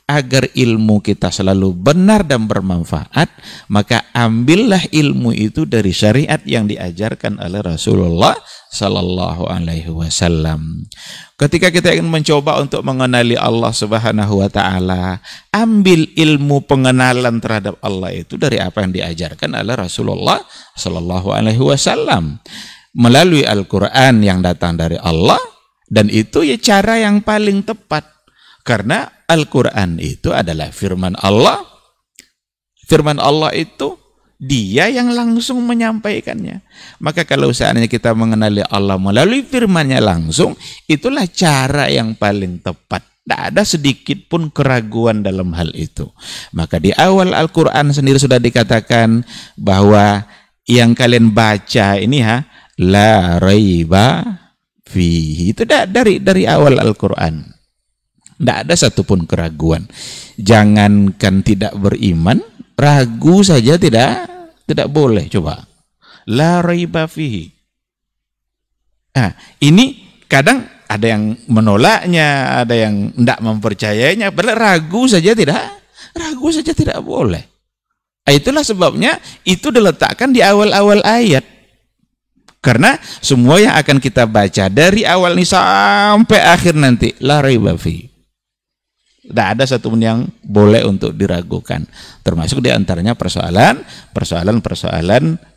agar ilmu kita selalu benar dan bermanfaat, maka ambillah ilmu itu dari syariat yang diajarkan oleh Rasulullah sallallahu alaihi wasallam. Ketika kita ingin mencoba untuk mengenali Allah Subhanahu wa ta'ala, ambil ilmu pengenalan terhadap Allah itu dari apa yang diajarkan oleh Rasulullah sallallahu alaihi wasallam melalui Al-Quran yang datang dari Allah, dan itu ya cara yang paling tepat, karena Al-Quran itu adalah firman Allah. Firman Allah itu Dia yang langsung menyampaikannya. Maka kalau seandainya kita mengenali Allah melalui firman-Nya langsung, itulah cara yang paling tepat. Tidak ada sedikit pun keraguan dalam hal itu. Maka di awal Al-Quran sendiri sudah dikatakan bahwa yang kalian baca ini la raiba fihi. Itu dari awal Al-Quran. Tidak ada satupun keraguan. Jangankan tidak beriman, ragu saja tidak boleh. Coba. La raiba fihi. Nah, ini kadang ada yang menolaknya, ada yang tidak mempercayainya. Padahal ragu saja tidak boleh. Itulah sebabnya itu diletakkan di awal-awal ayat. Karena semua yang akan kita baca dari awal ini sampai akhir nanti, la raiba fihi. Tidak ada satupun yang boleh untuk diragukan. Termasuk diantaranya persoalan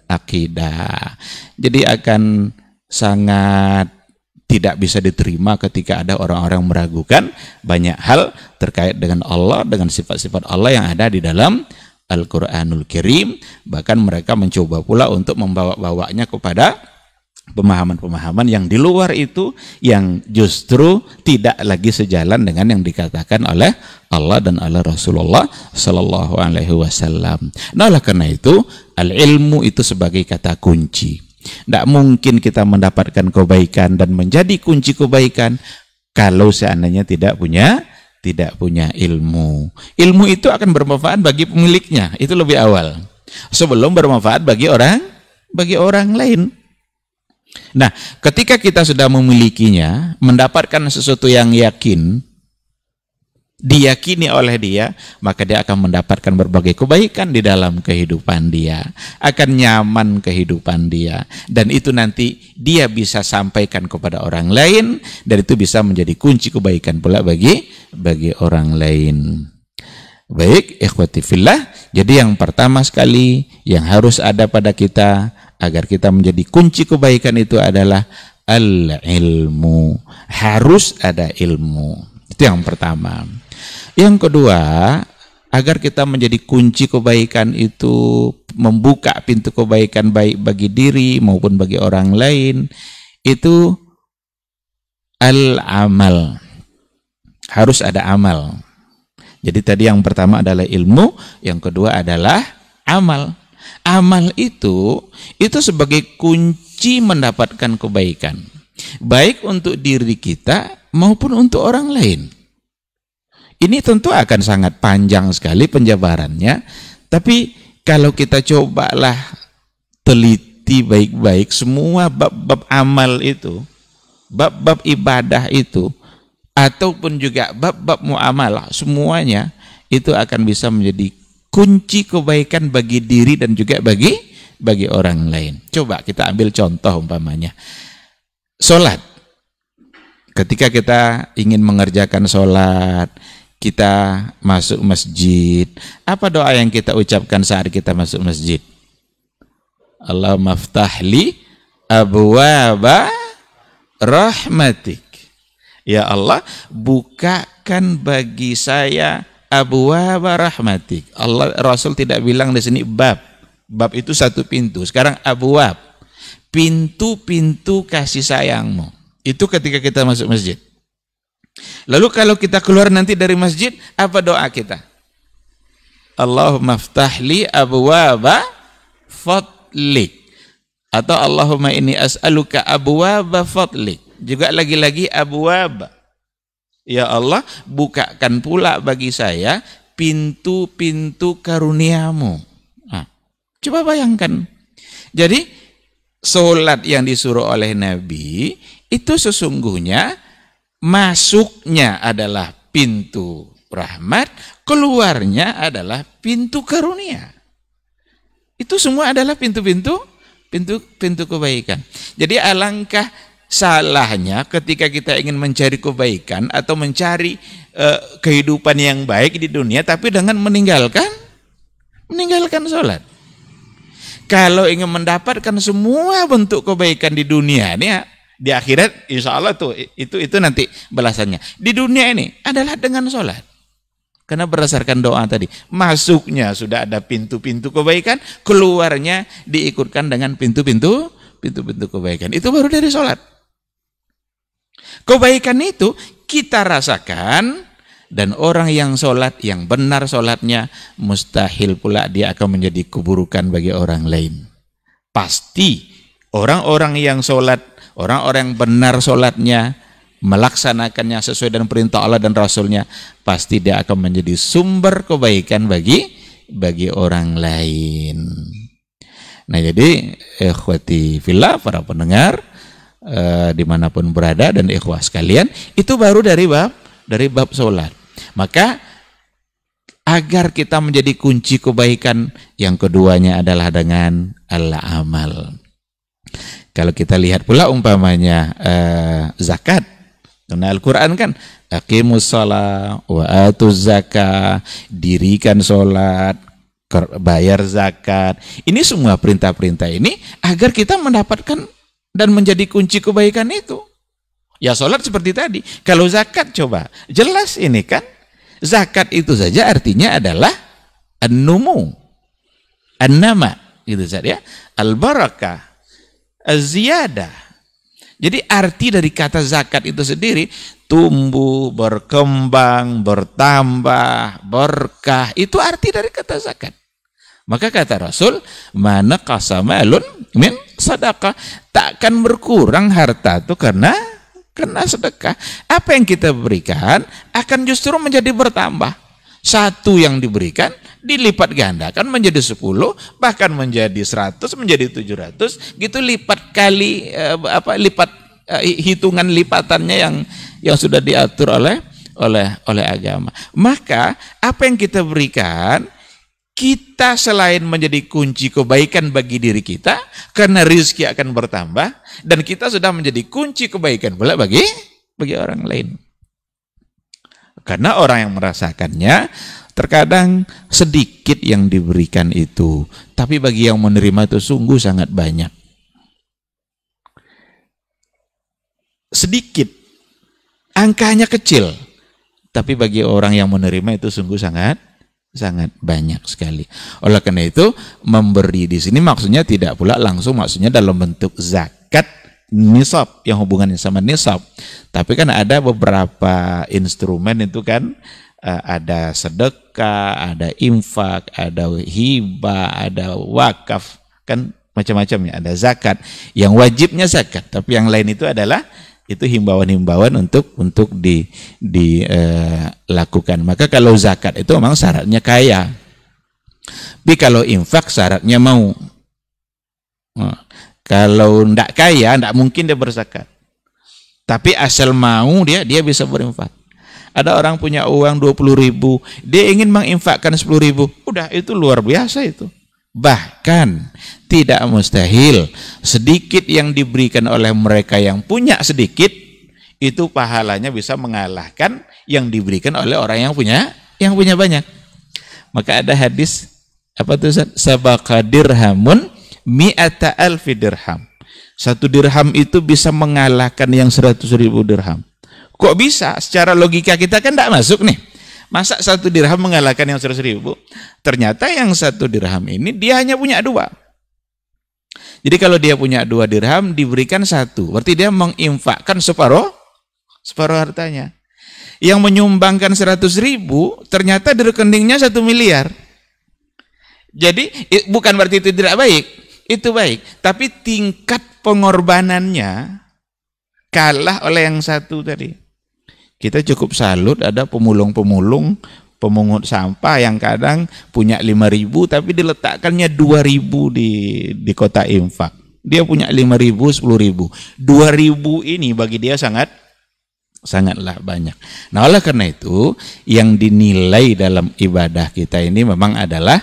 akidah. Jadi akan sangat tidak bisa diterima ketika ada orang-orang meragukan banyak hal terkait dengan Allah, dengan sifat-sifat Allah yang ada di dalam Al-Quranul Karim. Bahkan mereka mencoba pula untuk membawa-bawanya kepada pemahaman-pemahaman yang di luar itu, yang justru tidak lagi sejalan dengan yang dikatakan oleh Allah dan oleh Rasulullah Sallallahu Alaihi Wasallam. Nah, oleh karena itu al-ilmu itu sebagai kata kunci. Tidak mungkin kita mendapatkan kebaikan dan menjadi kunci kebaikan kalau seandainya tidak punya ilmu. Ilmu itu akan bermanfaat bagi pemiliknya, itu lebih awal, sebelum bermanfaat bagi orang lain. Nah, ketika kita sudah memilikinya, mendapatkan sesuatu yang diyakini oleh dia, maka dia akan mendapatkan berbagai kebaikan di dalam kehidupan dia, akan nyaman kehidupan dia, dan itu nanti dia bisa sampaikan kepada orang lain, dan itu bisa menjadi kunci kebaikan pula bagi orang lain. Baik, ikhwati fillah, jadi yang pertama sekali yang harus ada pada kita agar kita menjadi kunci kebaikan itu adalah al-ilmu. Harus ada ilmu. Itu yang pertama. Yang kedua, agar kita menjadi kunci kebaikan itu, membuka pintu kebaikan baik bagi diri maupun bagi orang lain, itu al-amal. Harus ada amal. Jadi tadi yang pertama adalah ilmu, yang kedua adalah amal. Amal itu sebagai kunci mendapatkan kebaikan, baik untuk diri kita maupun untuk orang lain. Ini tentu akan sangat panjang sekali penjabarannya, tapi kalau kita cobalah teliti baik-baik semua bab-bab amal itu, bab-bab ibadah itu, ataupun juga bab-bab muamalah, semuanya itu akan bisa menjadi kunci kebaikan bagi diri dan juga bagi orang lain. Coba kita ambil contoh umpamanya sholat. Ketika kita ingin mengerjakan sholat, kita masuk masjid, apa doa yang kita ucapkan saat kita masuk masjid? Allahumma ftahli abwaba rahmatik. Ya Allah, bukakan bagi saya abwaba rahmatik. Allah, Rasul tidak bilang di sini bab. Bab itu satu pintu. Sekarang abwab, pintu-pintu kasih sayangmu. Itu ketika kita masuk masjid. Lalu kalau kita keluar nanti dari masjid, apa doa kita? Allahumma ftahli abwaba fadlik. Atau Allahumma inni as'aluka abwaba fadlik. Juga lagi-lagi abwaba. Ya Allah, bukakan pula bagi saya pintu-pintu karuniamu. Nah, coba bayangkan. Jadi, sholat yang disuruh oleh Nabi, itu sesungguhnya masuknya adalah pintu rahmat, keluarnya adalah pintu karunia. Itu semua adalah pintu-pintu kebaikan. Jadi alangkah salahnya ketika kita ingin mencari kebaikan atau mencari kehidupan yang baik di dunia, tapi dengan meninggalkan sholat. Kalau ingin mendapatkan semua bentuk kebaikan di dunia ini, di akhirat insya Allah itu nanti balasannya. Di dunia ini adalah dengan sholat. Karena berdasarkan doa tadi, masuknya sudah ada pintu-pintu kebaikan, keluarnya diikutkan dengan pintu-pintu kebaikan. Itu baru dari sholat. Kebaikan itu kita rasakan, dan orang yang sholat, yang benar sholatnya, mustahil pula dia akan menjadi keburukan bagi orang lain. Pasti orang-orang yang sholat, orang-orang yang benar sholatnya, melaksanakannya sesuai dengan perintah Allah dan Rasulnya, pasti dia akan menjadi sumber kebaikan bagi orang lain. Nah, jadi ikhwati fillah, para pendengar dimanapun berada, dan ikhwah sekalian, itu baru dari bab sholat. Maka agar kita menjadi kunci kebaikan, yang keduanya adalah dengan al-amal. Kalau kita lihat pula umpamanya zakat, karena Al-Quran kan aqimus shalah wa atuz zakah, dirikan sholat, bayar zakat. Ini semua perintah-perintah ini agar kita mendapatkan dan menjadi kunci kebaikan itu. Ya sholat seperti tadi. Kalau zakat coba, jelas ini kan, zakat itu saja artinya adalah an-numu, an-nama, gitu saja, al-barakah, az-ziyadah. Jadi arti dari kata zakat itu sendiri, tumbuh, berkembang, bertambah, berkah, itu arti dari kata zakat. Maka kata Rasul, mana qasamalun min sadaqah, takkan berkurang harta itu karena sedekah. Apa yang kita berikan akan justru menjadi bertambah. Satu yang diberikan dilipat gandakan menjadi 10, bahkan menjadi 100, menjadi 700, gitu lipat kali hitungan lipatannya yang sudah diatur oleh agama. Maka apa yang kita berikan, kita selain menjadi kunci kebaikan bagi diri kita, karena rezeki akan bertambah, dan kita sudah menjadi kunci kebaikan pula bagi orang lain. Karena orang yang merasakannya, terkadang sedikit yang diberikan itu, tapi bagi yang menerima itu sungguh sangat banyak. Sedikit, angkanya kecil, tapi bagi orang yang menerima itu sungguh sangat banyak sekali. Oleh karena itu, memberi di sini maksudnya tidak pula langsung, maksudnya dalam bentuk zakat nisab yang hubungannya sama nisab. Tapi kan ada beberapa instrumen itu kan, ada sedekah, ada infak, ada hibah, ada wakaf, kan macam-macam ya. Ada zakat yang wajibnya zakat, tapi yang lain itu adalah itu himbauan-himbauan untuk dilakukan. Maka kalau zakat itu memang syaratnya kaya. Tapi kalau infak syaratnya mau. Kalau tidak kaya, tidak mungkin dia berzakat. Tapi asal mau dia bisa berinfak. Ada orang punya uang 20.000, dia ingin menginfakkan 10.000, udah itu luar biasa itu. Bahkan tidak mustahil sedikit yang diberikan oleh mereka yang punya sedikit, itu pahalanya bisa mengalahkan yang diberikan oleh orang yang punya banyak. Maka ada hadis apa tuh, sabaqa dirhamun mi'ata alfi dirham. 1 dirham itu bisa mengalahkan yang 100.000 dirham. Kok bisa? Secara logika kita kan tidak masuk nih. Masa 1 dirham mengalahkan yang 100.000? Ternyata yang 1 dirham ini dia hanya punya 2. Jadi kalau dia punya 2 dirham diberikan 1, berarti dia menginfakkan separuh hartanya. Yang menyumbangkan 100.000 ternyata di rekeningnya 1 miliar. Jadi bukan berarti itu tidak baik, itu baik. Tapi tingkat pengorbanannya kalah oleh yang 1 tadi. Kita cukup salut, ada pemulung-pemulung, pemungut sampah yang kadang punya 5.000 tapi diletakkannya 2.000 di kota infak. Dia punya 5.000, 10.000. 2.000 ini bagi dia sangatlah banyak. Nah, oleh karena itu yang dinilai dalam ibadah kita ini memang adalah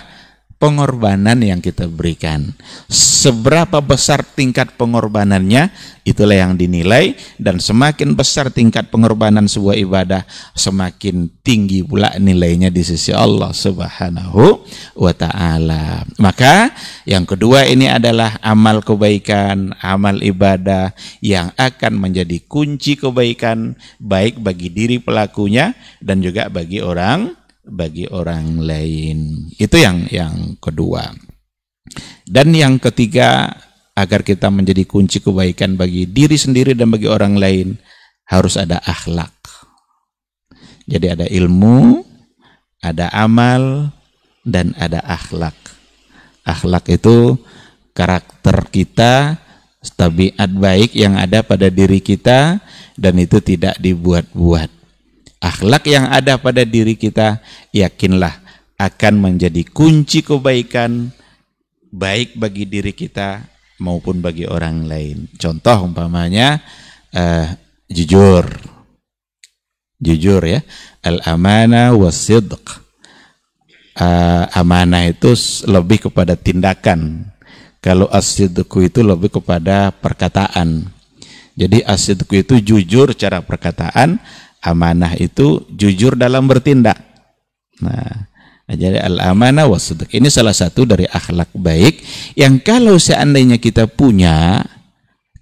pengorbanan yang kita berikan. Seberapa besar tingkat pengorbanannya, itulah yang dinilai, dan semakin besar tingkat pengorbanan sebuah ibadah, semakin tinggi pula nilainya di sisi Allah Subhanahu wa ta'ala. Maka yang kedua ini adalah amal kebaikan, amal ibadah yang akan menjadi kunci kebaikan, baik bagi diri pelakunya dan juga bagi orang lain. Itu yang kedua. Dan yang ketiga, agar kita menjadi kunci kebaikan bagi diri sendiri dan bagi orang lain, harus ada akhlak. Jadi ada ilmu, ada amal, dan ada akhlak. Akhlak itu karakter kita, tabiat baik yang ada pada diri kita, dan itu tidak dibuat-buat. Akhlak yang ada pada diri kita, yakinlah akan menjadi kunci kebaikan, baik bagi diri kita maupun bagi orang lain. Contoh umpamanya jujur ya, al-amanah was-sidq. Amanah itu lebih kepada tindakan, kalau as-sidqu itu lebih kepada perkataan. Jadi as-sidqu itu jujur cara perkataan, amanah itu jujur dalam bertindak. Nah, jadi al-amanah was-sidq ini salah satu dari akhlak baik yang kalau seandainya kita punya,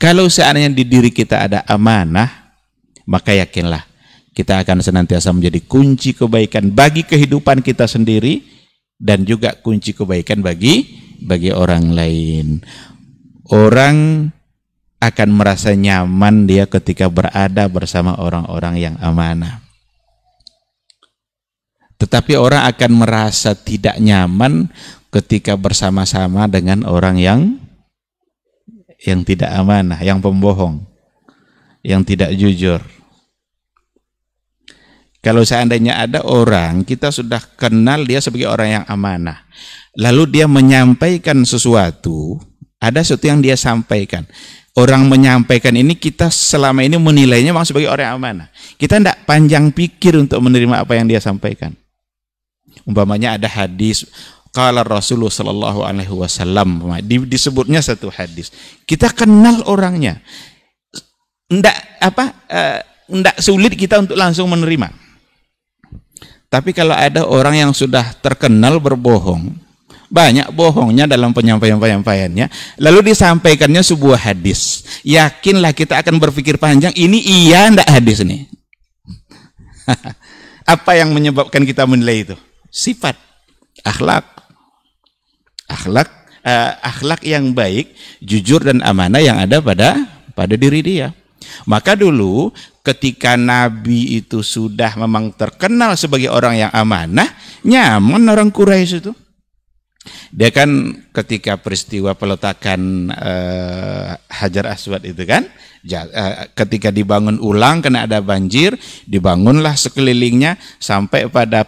kalau seandainya di diri kita ada amanah, maka yakinlah kita akan senantiasa menjadi kunci kebaikan bagi kehidupan kita sendiri dan juga kunci kebaikan bagi orang lain. Orang akan merasa nyaman dia ketika berada bersama orang-orang yang amanah. Tetapi orang akan merasa tidak nyaman ketika bersama-sama dengan orang yang tidak amanah, yang pembohong, yang tidak jujur. Kalau seandainya ada orang, kita sudah kenal dia sebagai orang yang amanah, lalu dia menyampaikan sesuatu, ada sesuatu yang dia sampaikan. Orang menyampaikan ini kita selama ini menilainya memang sebagai orang yang amanah. Kita tidak panjang pikir untuk menerima apa yang dia sampaikan. Umpamanya ada hadis, qala Rasulullah sallallahu alaihi wasallam, disebutnya satu hadis. Kita kenal orangnya. Tidak sulit kita untuk langsung menerima. Tapi kalau ada orang yang sudah terkenal berbohong, banyak bohongnya dalam penyampaiannya, lalu disampaikannya sebuah hadis, yakinlah kita akan berpikir panjang, ini iya ndak hadis ini. Apa yang menyebabkan kita menilai itu? Sifat, akhlak yang baik, jujur dan amanah yang ada pada diri dia. Maka dulu ketika Nabi itu sudah memang terkenal sebagai orang yang amanah, nyaman orang Quraisy itu. Dia kan ketika peristiwa peletakan Hajar Aswad itu kan, ketika dibangun ulang karena ada banjir, dibangunlah sekelilingnya sampai pada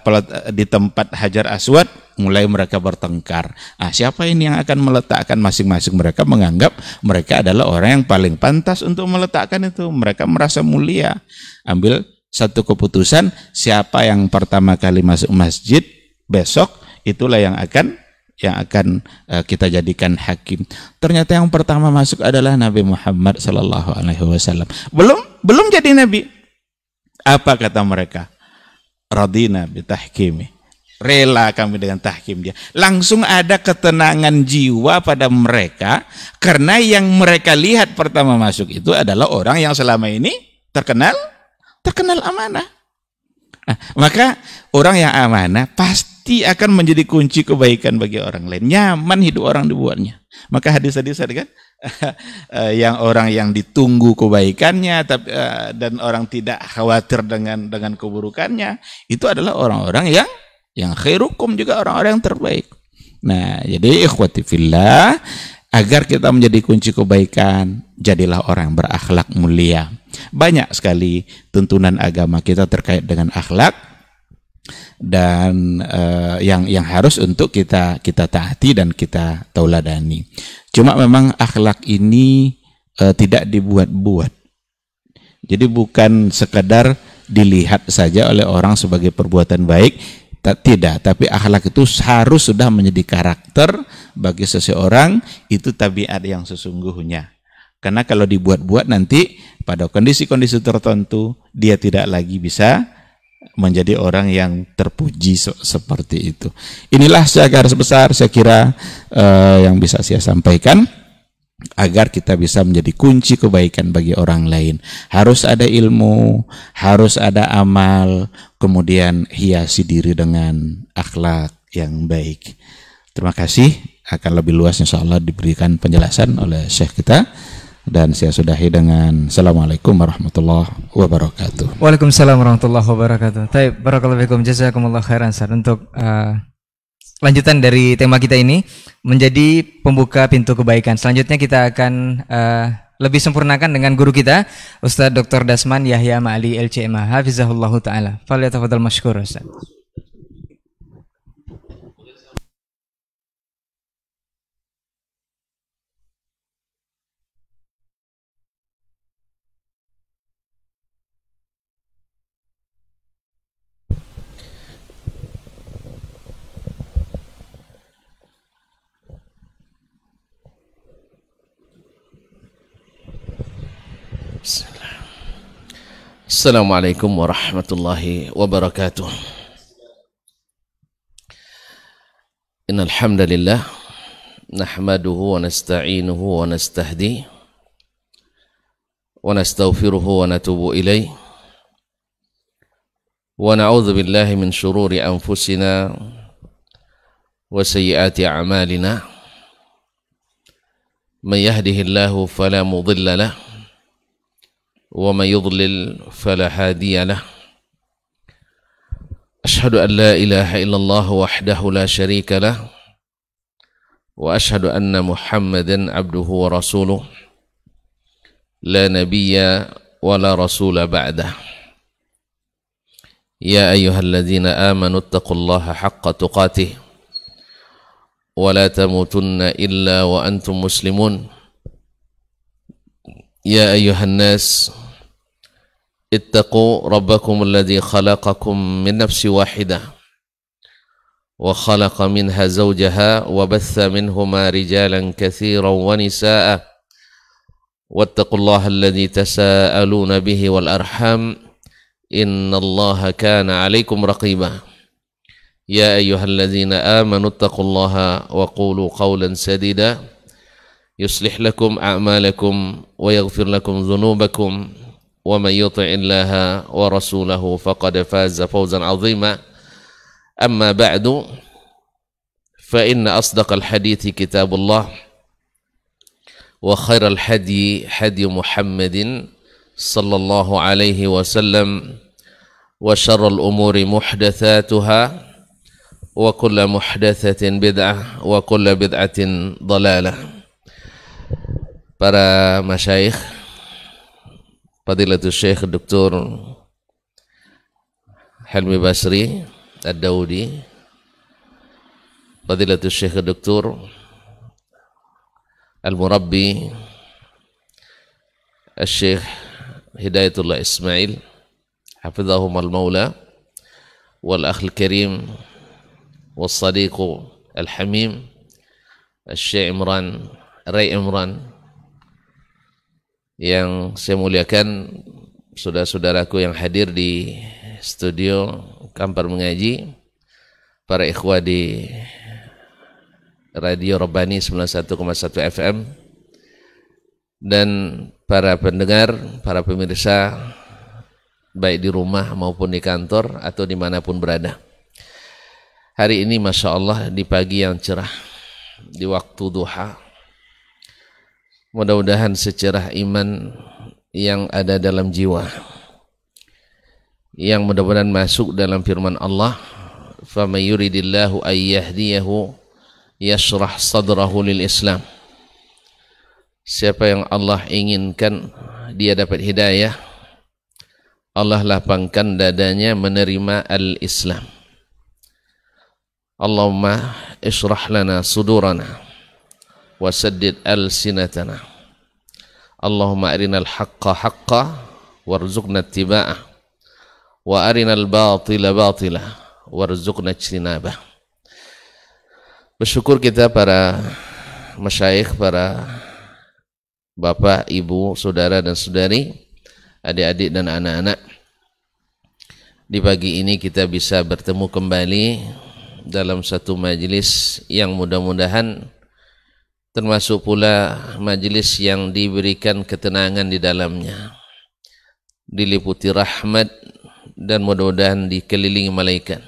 di tempat Hajar Aswad mulai mereka bertengkar. Siapa ini yang akan meletakkan? Masing-masing mereka menganggap mereka adalah orang yang paling pantas untuk meletakkan itu. Mereka merasa mulia. Ambil satu keputusan, siapa yang pertama kali masuk masjid besok itulah yang akan kita jadikan hakim. Ternyata yang pertama masuk adalah Nabi Muhammad sallallahu alaihi wasallam. Belum jadi nabi. Apa kata mereka? Radina bi tahkimi. Rela kami dengan tahkim dia. Langsung ada ketenangan jiwa pada mereka karena yang mereka lihat pertama masuk itu adalah orang yang selama ini terkenal amanah. Maka orang yang amanah pasti akan menjadi kunci kebaikan bagi orang lain. Nyaman hidup orang dibuatnya. Maka hadis-hadis kan yang orang yang ditunggu kebaikannya dan orang tidak khawatir dengan keburukannya, itu adalah orang-orang yang khairukum, juga orang-orang yang terbaik. Nah, jadi ikhwati fillah, agar kita menjadi kunci kebaikan, jadilah orang yang berakhlak mulia. Banyak sekali tuntunan agama kita terkait dengan akhlak dan yang harus untuk kita taati dan kita tauladani. Cuma memang akhlak ini tidak dibuat-buat. Jadi bukan sekadar dilihat saja oleh orang sebagai perbuatan baik. Tidak, tapi akhlak itu harus sudah menjadi karakter bagi seseorang, itu tabiat yang sesungguhnya. Karena kalau dibuat-buat nanti pada kondisi-kondisi tertentu dia tidak lagi bisa menjadi orang yang terpuji seperti itu. Inilah secara garis besar saya kira yang bisa saya sampaikan agar kita bisa menjadi kunci kebaikan bagi orang lain. Harus ada ilmu, harus ada amal, kemudian hiasi diri dengan akhlak yang baik. Terima kasih. Akan lebih luas insyaallah diberikan penjelasan oleh Syekh kita. Dan saya sudahi dengan Assalamualaikum warahmatullahi wabarakatuh. Waalaikumsalam warahmatullahi wabarakatuh. Baik, barakallahu fikum, jazakumullah khairan Ustaz untuk lanjutan dari tema kita ini menjadi pembuka pintu kebaikan. Selanjutnya kita akan lebih sempurnakan dengan guru kita Ustaz Dr. Dasman Yahya Ma'ali LCMA hafizahullahu taala. Falyatafadhal mashkur Ustaz. Assalamualaikum warahmatullahi wabarakatuh. Innal hamdalillah nahmaduhu wa nasta'inuhu wa nastahdi wa nastaghfiruhu wa natubu ilaih wa na'udzu billahi min shururi anfusina wa sayyiati a'malina. Man yahdihillahu fala mudilla lahu ومن يضلل فلا هادي له. أشهد أن لا إله إلا الله وحده لا شريك له وأشهد أن محمدا عبده ورسوله لا نبي ولا رسول بعده. يا أيها الذين آمنوا اتقوا الله حق تقاته ولا تموتن إلا وأنتم مسلمون. يا أيها الناس اتقوا ربكم الذي خلقكم من نفس واحدة وخلق منها زوجها وبث منهما رجالا كثيرا ونساء واتقوا الله الذي تساءلون به والأرحام إن الله كان عليكم رقيبا. يا أيها الذين آمنوا اتقوا الله وقولوا قولا سديدا يصلح لكم أعمالكم ويغفر لكم ذنوبكم ومن يطع الله ورسوله فقد فاز فوزا عظيما. أما بعد فإن أصدق الحديث كتاب الله وخير الهدي هدي محمد صلى الله عليه وسلم وشر الأمور محدثاتها وكل محدثة بدعة وكل بدعة ضلالة. Para masyayikh, Fadilatul Syekh Dr. Helmi Basri Ad-Daudi, Fadilatul Syekh Dr. Al-Murabbi Al-Syekh Hidayatullah Ismail Hafizahum al-Mawla wal akhil karim wal sadiqu al-hamim Al-Syekh Imran Ray Imran. Yang saya muliakan saudara-saudaraku yang hadir di studio Kampar Mengaji, para ikhwah di Radio Rabbani 91,1 FM, dan para pendengar, para pemirsa baik di rumah maupun di kantor atau dimanapun berada. Hari ini Masya Allah di pagi yang cerah, di waktu duha, mudah-mudahan secerah iman yang ada dalam jiwa, yang mudah-mudahan masuk dalam firman Allah, فَمَنْ يُرِدِ اللَّهُ أَنْ يَهْدِيَهُ يَشْرَحْ صَدْرَهُ لِلْإِسْلَامِ. Siapa yang Allah inginkan dia dapat hidayah, Allah lapangkan dadanya menerima al-Islam. Allahumma ishrah lana sudurana wasaddid alsinatana. Allahumma arinal haqqa haqqa warzuqna ittiba'ah wa arinal batila batila warzuqna ijtinabah. Bersyukur kita para masyayikh, para bapak, ibu, saudara dan saudari, adik-adik dan anak-anak, di pagi ini kita bisa bertemu kembali dalam satu majelis yang mudah-mudahan termasuk pula majelis yang diberikan ketenangan di dalamnya, diliputi rahmat, dan mudah-mudahan dikelilingi malaikat,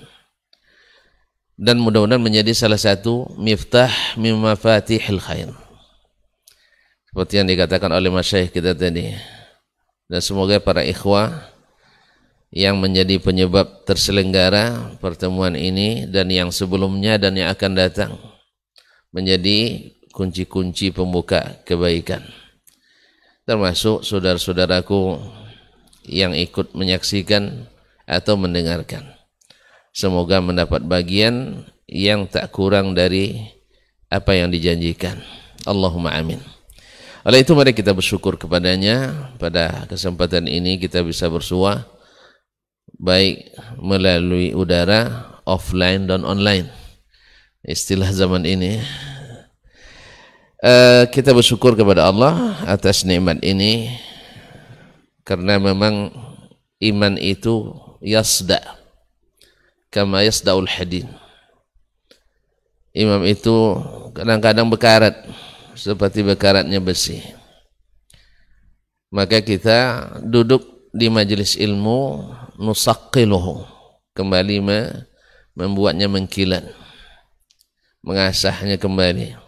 dan mudah-mudahan menjadi salah satu miftah min mafatihil khair, seperti yang dikatakan oleh masyayikh kita tadi. Dan semoga para ikhwah yang menjadi penyebab terselenggara pertemuan ini dan yang sebelumnya dan yang akan datang menjadi kunci-kunci pembuka kebaikan. termasuk saudara-saudaraku yang ikut menyaksikan atau mendengarkan. Semoga mendapat bagian yang tak kurang dari apa yang dijanjikan. Allahumma amin. Oleh itu mari kita bersyukur kepadanya. Pada kesempatan ini kita bisa bersua baik melalui udara, offline dan online. Istilah zaman ini. Kita bersyukur kepada Allah atas nikmat ini, karena memang iman itu yasda kama yasda'ul hadid. Imam itu kadang-kadang bekarat seperti bekaratnya besi. Maka kita duduk di majelis ilmu, nusaqqiluhu, kembali membuatnya mengkilat, mengasahnya kembali.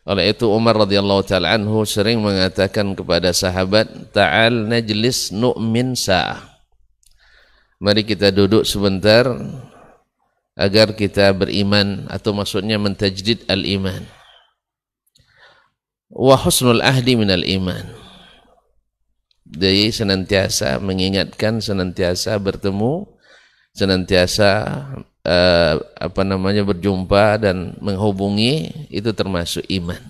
Oleh itu Umar radhiyallahu ta'ala anhu sering mengatakan kepada sahabat, ta'al najlis nu'min sa'ah. Mari kita duduk sebentar agar kita beriman, atau maksudnya mentajdid al-iman. Wa husnul ahdi minal iman. Jadi senantiasa mengingatkan, senantiasa bertemu, senantiasa berjumpa dan menghubungi, itu termasuk iman.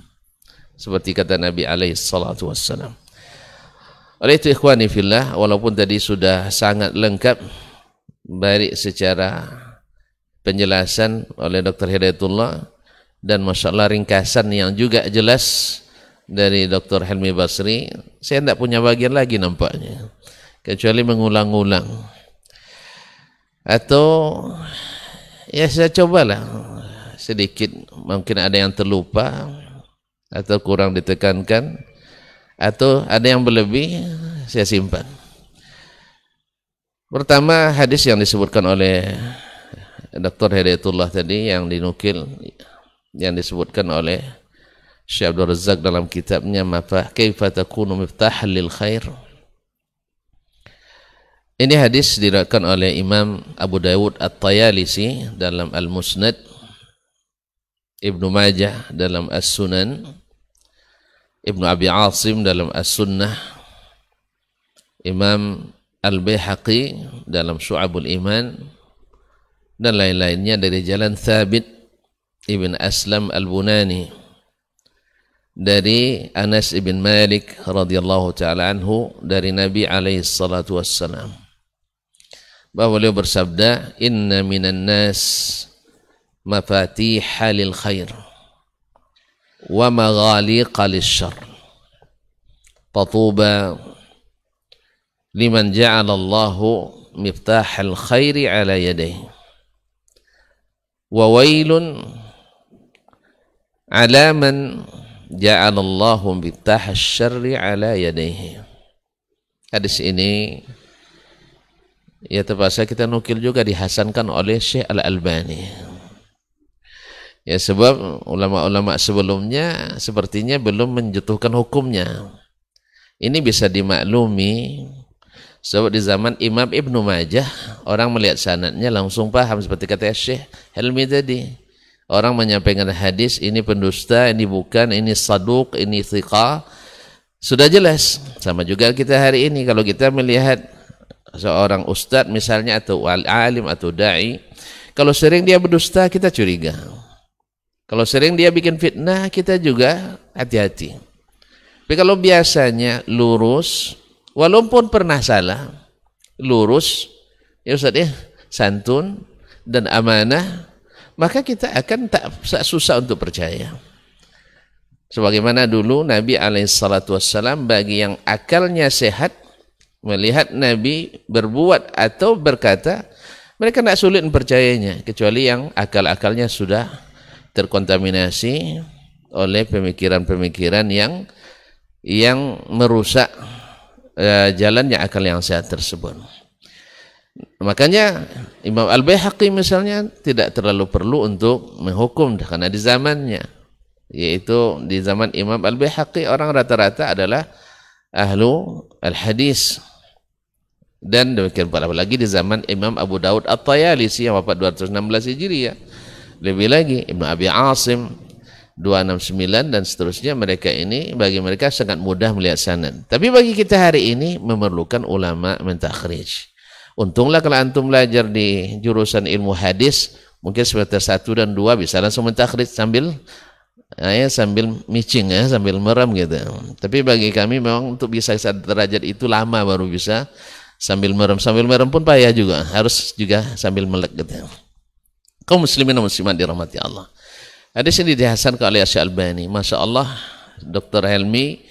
Seperti kata Nabi alaihi salatu wassalam. Oleh itu ikhwani fillah, walaupun tadi sudah sangat lengkap baik secara penjelasan oleh Dr. Hidayatullah dan masyaallah ringkasan yang juga jelas dari Dr. Helmi Basri, saya tidak punya bagian lagi nampaknya kecuali mengulang-ulang, atau ya saya cobalah sedikit, mungkin ada yang terlupa atau kurang ditekankan, atau ada yang berlebih, saya simpan. Pertama, hadis yang disebutkan oleh Dr. Hidayatullah tadi, yang dinukil, yang disebutkan oleh Syekh Abdul Razak dalam kitabnya Kaifa takunu miftahal lil khair. Ini hadis diriwayatkan oleh Imam Abu Dawud At-Tayalisi dalam Al-Musnad, Ibnu Majah dalam As-Sunan, Ibnu Abi Asim dalam As-Sunnah, Imam Al-Baihaqi dalam Syu'abul Iman, dan lain-lainnya dari jalan Thabit Ibn Aslam Al-Bunani dari Anas ibn Malik radhiyallahu ta'ala anhu dari Nabi alaihi salatu wassalam, bahwa beliau bersabda, inna minan nas mafatiha lil khair wa maghaliqa lisyarr fatuba liman ja'ala Allahu miftahal khairi ala yadayhi wa wailun ala man ja'ala Allahu miftahal syarri ala yadayhi. Hadis ini ya terpaksa kita nukil juga dihasankan oleh Syekh Al-Albani. Ya sebab ulama-ulama sebelumnya sepertinya belum menjatuhkan hukumnya. Ini bisa dimaklumi sebab di zaman Imam Ibnu Majah orang melihat sanadnya langsung paham, seperti kata Syekh Helmi tadi. Orang menyampaikan hadis, ini pendusta, ini bukan, ini saduq, ini thiqah, sudah jelas. Sama juga kita hari ini, kalau kita melihat seorang ustadz misalnya, atau alim atau da'i, kalau sering dia berdusta kita curiga, kalau sering dia bikin fitnah kita juga hati-hati. Tapi kalau biasanya lurus, walaupun pernah salah, lurus ya ustadz ya, santun dan amanah, maka kita akan tak susah untuk percaya. Sebagaimana dulu Nabi alaihissalam, bagi yang akalnya sehat, melihat Nabi berbuat atau berkata, mereka tidak sulit mempercayainya, kecuali yang akal-akalnya sudah terkontaminasi oleh pemikiran-pemikiran yang merusak jalannya akal yang sehat tersebut. Makanya Imam Al-Baihaqi misalnya tidak terlalu perlu untuk menghukum, karena di zamannya, yaitu di zaman Imam Al-Baihaqi, orang rata-rata adalah ahlu al-hadis. Dan demikian pula lagi di zaman Imam Abu Dawud At-Tayalisi yang wafat 216 Hijriah. Lebih lagi Ibnu Abi Asim 269 dan seterusnya. Mereka ini, bagi mereka sangat mudah melihat sanad. Tapi bagi kita hari ini memerlukan ulama mentakhrij. Untunglah kalau antum belajar di jurusan ilmu hadis, mungkin semester 1 dan 2 bisa langsung mentakhrij sambil micing ya, sambil merem gitu. Tapi bagi kami memang untuk bisa derajat itu lama baru bisa sambil merem pun payah juga, harus juga sambil melek gitu. Kaum muslimin dan muslimat dirahmati Allah. Hadis ini dihasankan oleh Asy-Syalbani. Masya Allah, Dr. Helmi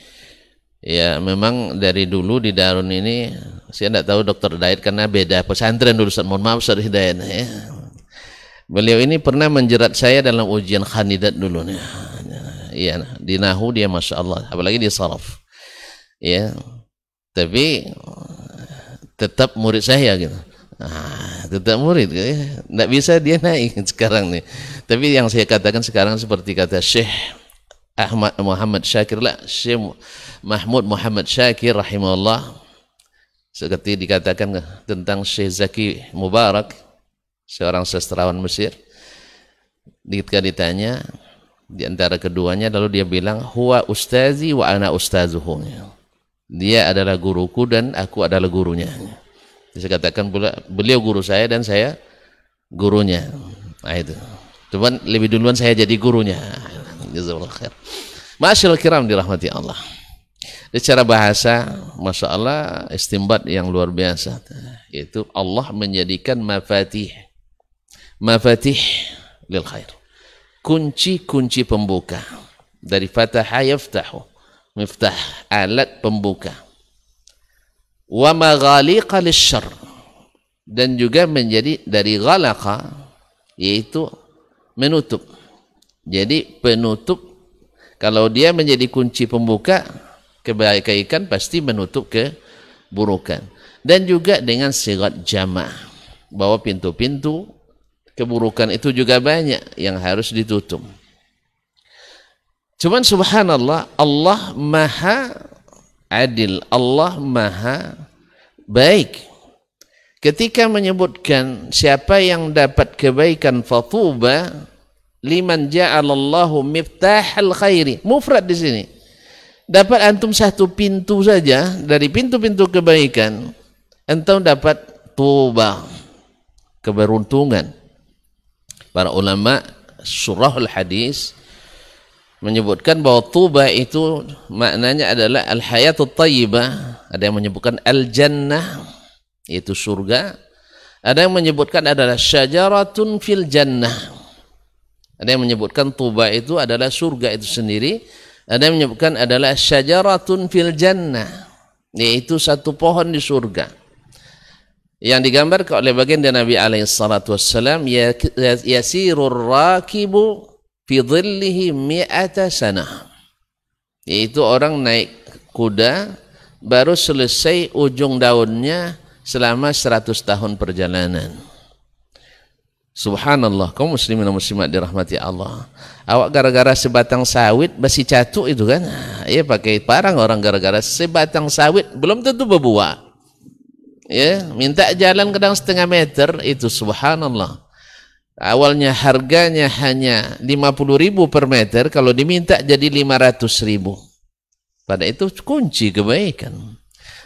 ya memang dari dulu di Darun ini, saya tidak tahu Dr. Hidayat karena beda pesantren dulu. Mohon maaf Ustaz Hidayat ya. Beliau ini pernah menjerat saya dalam ujian khanidat dulu nih. Ya, di Nahu dia Masya Allah, apalagi di Saraf. Ya, tapi tetap murid saya gitu. Tetap murid, tidak bisa dia naik sekarang nih. Tapi yang saya katakan sekarang seperti kata Syekh Ahmad Muhammad Syakir, Syekh Mahmud Muhammad Syakir rahimahullah, seperti dikatakan tentang Syekh Zaki Mubarak, seorang sastrawan Mesir. Ketika ditanya di antara keduanya, lalu dia bilang, huwa ustazi wa ana ustazuhu. Dia adalah guruku dan aku adalah gurunya. Saya katakan pula, beliau guru saya dan saya gurunya. Nah itu. Cuman lebih duluan saya jadi gurunya. Jazakallahu khair. Ma'asyiral kiram dirahmati Allah. Secara bahasa, Masya Allah, istimbat yang luar biasa. Yaitu Allah menjadikan mafatih lil khair. Kunci-kunci pembuka. Dari fataha yaftahu. Miftah, alat pembuka. Wa maghaliqa lisyarr, dan juga menjadi dari ghalaqa, yaitu menutup. Jadi penutup, kalau dia menjadi kunci pembuka kebaikan, pasti menutup keburukan. Dan juga dengan sigat jama', bahwa pintu-pintu keburukan itu juga banyak yang harus ditutup. Cuman subhanallah, Allah maha adil, Allah maha baik. Ketika menyebutkan siapa yang dapat kebaikan, fatuba liman ja'alallahu miftahal khairi, mufrad di sini. Dapat antum satu pintu saja dari pintu-pintu kebaikan, antum dapat tuba, keberuntungan. Para ulama surahul hadis menyebutkan bahwa tuba itu maknanya adalah al-hayatut thayyibah. Ada yang menyebutkan al-jannah, yaitu surga. Ada yang menyebutkan adalah syajaratun fil jannah. Ada yang menyebutkan tuba itu adalah surga itu sendiri. Ada yang menyebutkan adalah syajaratun fil jannah, yaitu satu pohon di surga. Yang digambarkan oleh baginda Nabi alaihi salatu wassalam, yasirur rakibu fi dhillihi mi'ata sanah, yaitu orang naik kuda baru selesai ujung daunnya selama 100 tahun perjalanan. Subhanallah, kaum muslimin dan muslimat dirahmati Allah. Awak gara-gara sebatang sawit basi catu itu kan, ya pakai parang orang gara-gara sebatang sawit belum tentu berbuah. Ya, minta jalan kadang setengah meter itu subhanallah. Awalnya harganya hanya 50.000 per meter, kalau diminta jadi 500.000. Pada itu kunci kebaikan.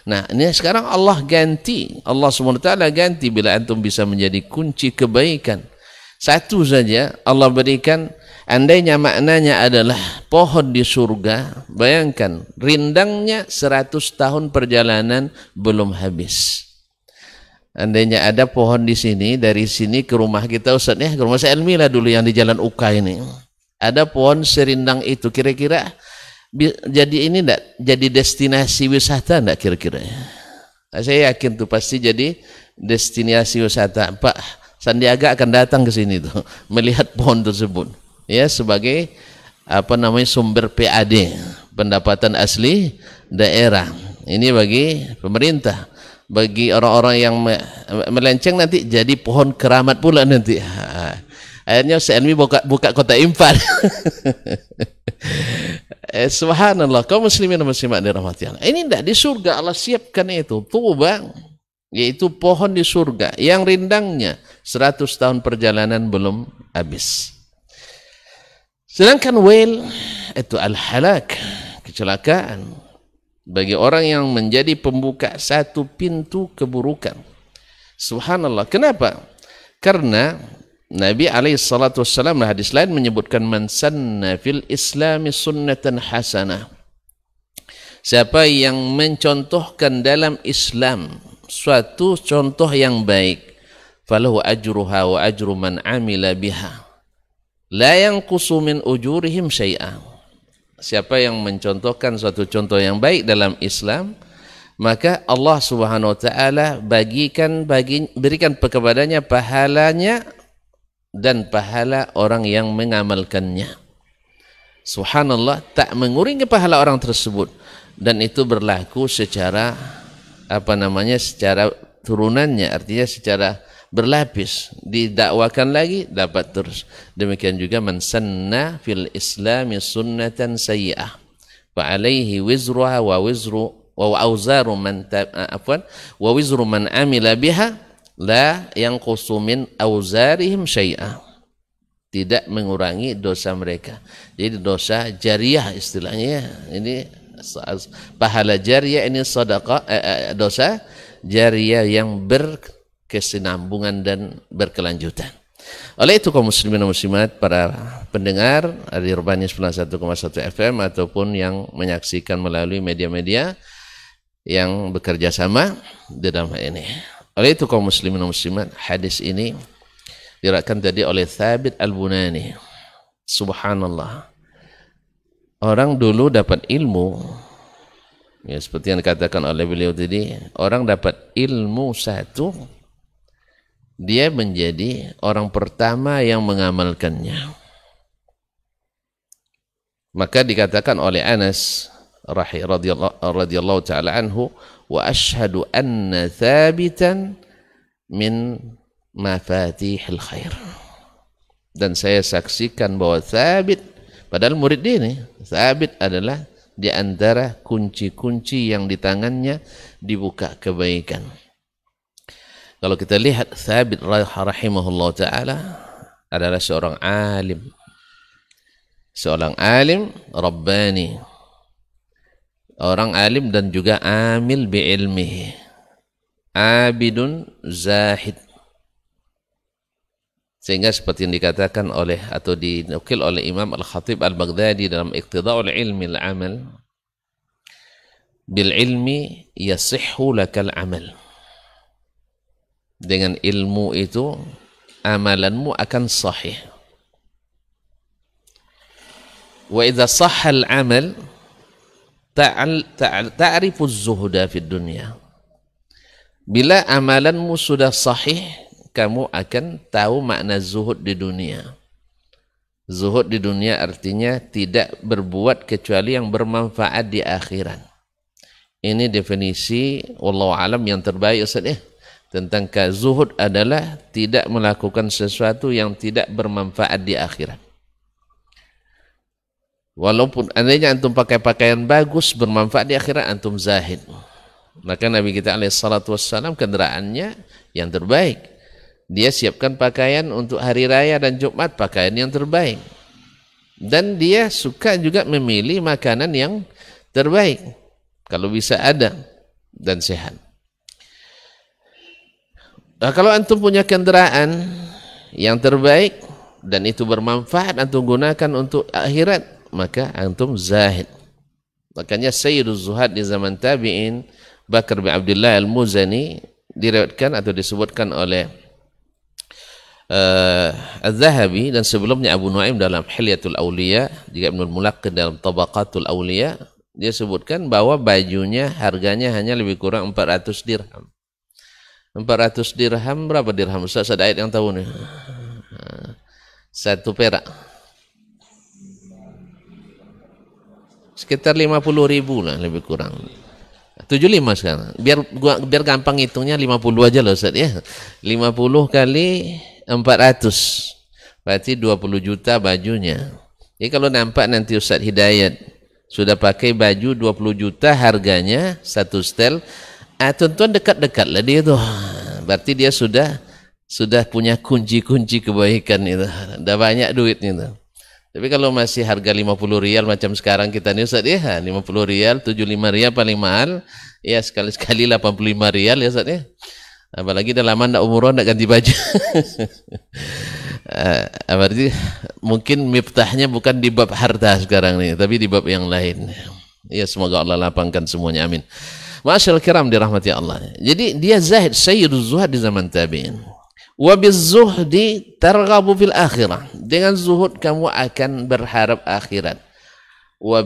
Nah, ini sekarang Allah ganti, Allah SWT ganti bila antum bisa menjadi kunci kebaikan. Satu saja Allah berikan, andainya maknanya adalah pohon di surga, bayangkan rindangnya 100 tahun perjalanan belum habis. Andainya ada pohon di sini, dari sini ke rumah kita Ustaz ya, ke rumah saya Elmi lah dulu yang di Jalan Uka ini. Ada pohon serindang itu, kira-kira jadi ini enggak, jadi destinasi wisata enggak kira-kira? Saya yakin tuh pasti jadi destinasi wisata. Pak Sandiaga akan datang ke sini tuh melihat pohon tersebut. Ya, sebagai apa namanya sumber PAD, pendapatan asli daerah. Ini bagi pemerintah. Bagi orang-orang yang melenceng nanti jadi pohon keramat pula nanti. Akhirnya Selmi buka kota infak. Subhanallah, kaum muslimin dan muslimat dirahmati Allah. Ini tidak di surga Allah siapkan itu tuba, yaitu pohon di surga yang rindangnya 100 tahun perjalanan belum habis. Sedangkan wail itu al-halak, kecelakaan bagi orang yang menjadi pembuka satu pintu keburukan. Subhanallah. Kenapa? Karena Nabi alaihissalatu wassalam hadis lain menyebutkan man sanna fil islami sunnatan hasanah. Siapa yang mencontohkan dalam Islam suatu contoh yang baik, falahu ajruha wa ajru man amila biha la yanqusu min ujurihim syai'a. Siapa yang mencontohkan suatu contoh yang baik dalam Islam, maka Allah Subhanahu wa taala berikan kepadanya pahalanya dan pahala orang yang mengamalkannya. Subhanallah, tak mengurangi pahala orang tersebut, dan itu berlaku secara secara turunannya, artinya secara berlapis, didakwakan lagi dapat terus. Demikian juga man sanna fil islami sunnatan sayyi'ah fa alaihi wizruha wa auzaru man amila biha la yanqusu min auzarihim syai'a. Tidak mengurangi dosa mereka. Jadi dosa jariah istilahnya. Ini pahala jariah, ini sedekah, dosa jariah yang berkesinambungan dan berkelanjutan. Oleh itu kaum muslimin dan muslimat, para pendengar di Urbani 91,1 FM ataupun yang menyaksikan melalui media-media yang bekerja sama di dalam hal ini. Oleh itu kaum muslimin dan muslimat, hadis ini diriwayatkan tadi oleh Thabit Al-Bunani. Subhanallah. Orang dulu dapat ilmu, ya, seperti yang dikatakan oleh beliau tadi, orang dapat ilmu satu, dia menjadi orang pertama yang mengamalkannya. Maka dikatakan oleh Anas radhiyallahu ta'ala anhu, wa ashhadu anna thabitan min mafatihil khair. Dan saya saksikan bahwa Thabit, padahal murid dia ini, Thabit adalah di antara kunci-kunci yang di tangannya dibuka kebaikan. Kalau kita lihat Thabit rahimahullah ta'ala adalah seorang alim. Seorang alim Rabbani. Orang alim dan juga amil bi'ilmihi. Abidun zahid. Sehingga seperti yang dikatakan oleh atau dinukil oleh Imam Al-Khatib Al-Baghdadi dalam Iqtida'ul Ilmi Al-Amal, bil ilmi yasihhu lakal amal. Dengan ilmu itu amalanmu akan sahih. Wa idza sahha al-amal ta'rifu az-zuhda fid dunya. Bila amalanmu sudah sahih, kamu akan tahu makna zuhud di dunia. Zuhud di dunia artinya tidak berbuat kecuali yang bermanfaat di akhirat. Ini definisi wallahu alam yang terbaik Ustaz tentang zuhud adalah tidak melakukan sesuatu yang tidak bermanfaat di akhirat. Walaupun andainya antum pakai pakaian bagus bermanfaat di akhirat, antum zahid. Maka Nabi kita alaihissalatu wassalam kendaraannya yang terbaik. Dia siapkan pakaian untuk hari raya dan Jumat, pakaian yang terbaik. Dan dia suka juga memilih makanan yang terbaik. Kalau bisa ada dan sehat. Nah, kalau antum punya kendaraan yang terbaik dan itu bermanfaat, antum gunakan untuk akhirat, maka antum zahid. Makanya Sayyiduz Zuhad di zaman tabi'in, Bakar bin Abdullah Al-Muzani, diriwayatkan atau disebutkan oleh Al-Zahabi dan sebelumnya Abu Nuaim dalam Hilyatul Awliya, juga Ibnul Mulaqqin dalam Tabaqatul Awliya, dia sebutkan bahwa bajunya harganya hanya lebih kurang 400 dirham. 400 dirham, berapa dirham? Ustaz, ada ayat yang tahu nih. 1 perak. Sekitar 50.000 lah lebih kurang. 75 sekarang. Biar gampang hitungnya 50 aja loh Ustaz ya. 50 kali 400. Berarti 20 juta bajunya. Jadi kalau nampak nanti Ustaz Hidayat sudah pakai baju 20 juta harganya satu setel, tuan-tuan dekat-dekat lah dia tuh. Berarti dia sudah punya kunci-kunci kebaikan itu. Dah banyak duitnya tuh. Tapi kalau masih harga 50 rial macam sekarang kita nih Ustaz ya, 50 rial, 75 rial paling mahal, ya sekali-sekali 85 rial ya Ustaz ya. Apalagi dah lama ndak umroh, ndak ganti baju. Berarti mungkin miftahnya bukan di bab harta sekarang nih, tapi di bab yang lain. Ya semoga Allah lapangkan semuanya, amin. Masyaallah kiram dirahmati Allah. Jadi dia zahid, sayyiduz zuhad di zaman tabi'in. Wa bizzuhdi targhabu fil akhirah. Dengan zuhud kamu akan berharap akhirat. Wa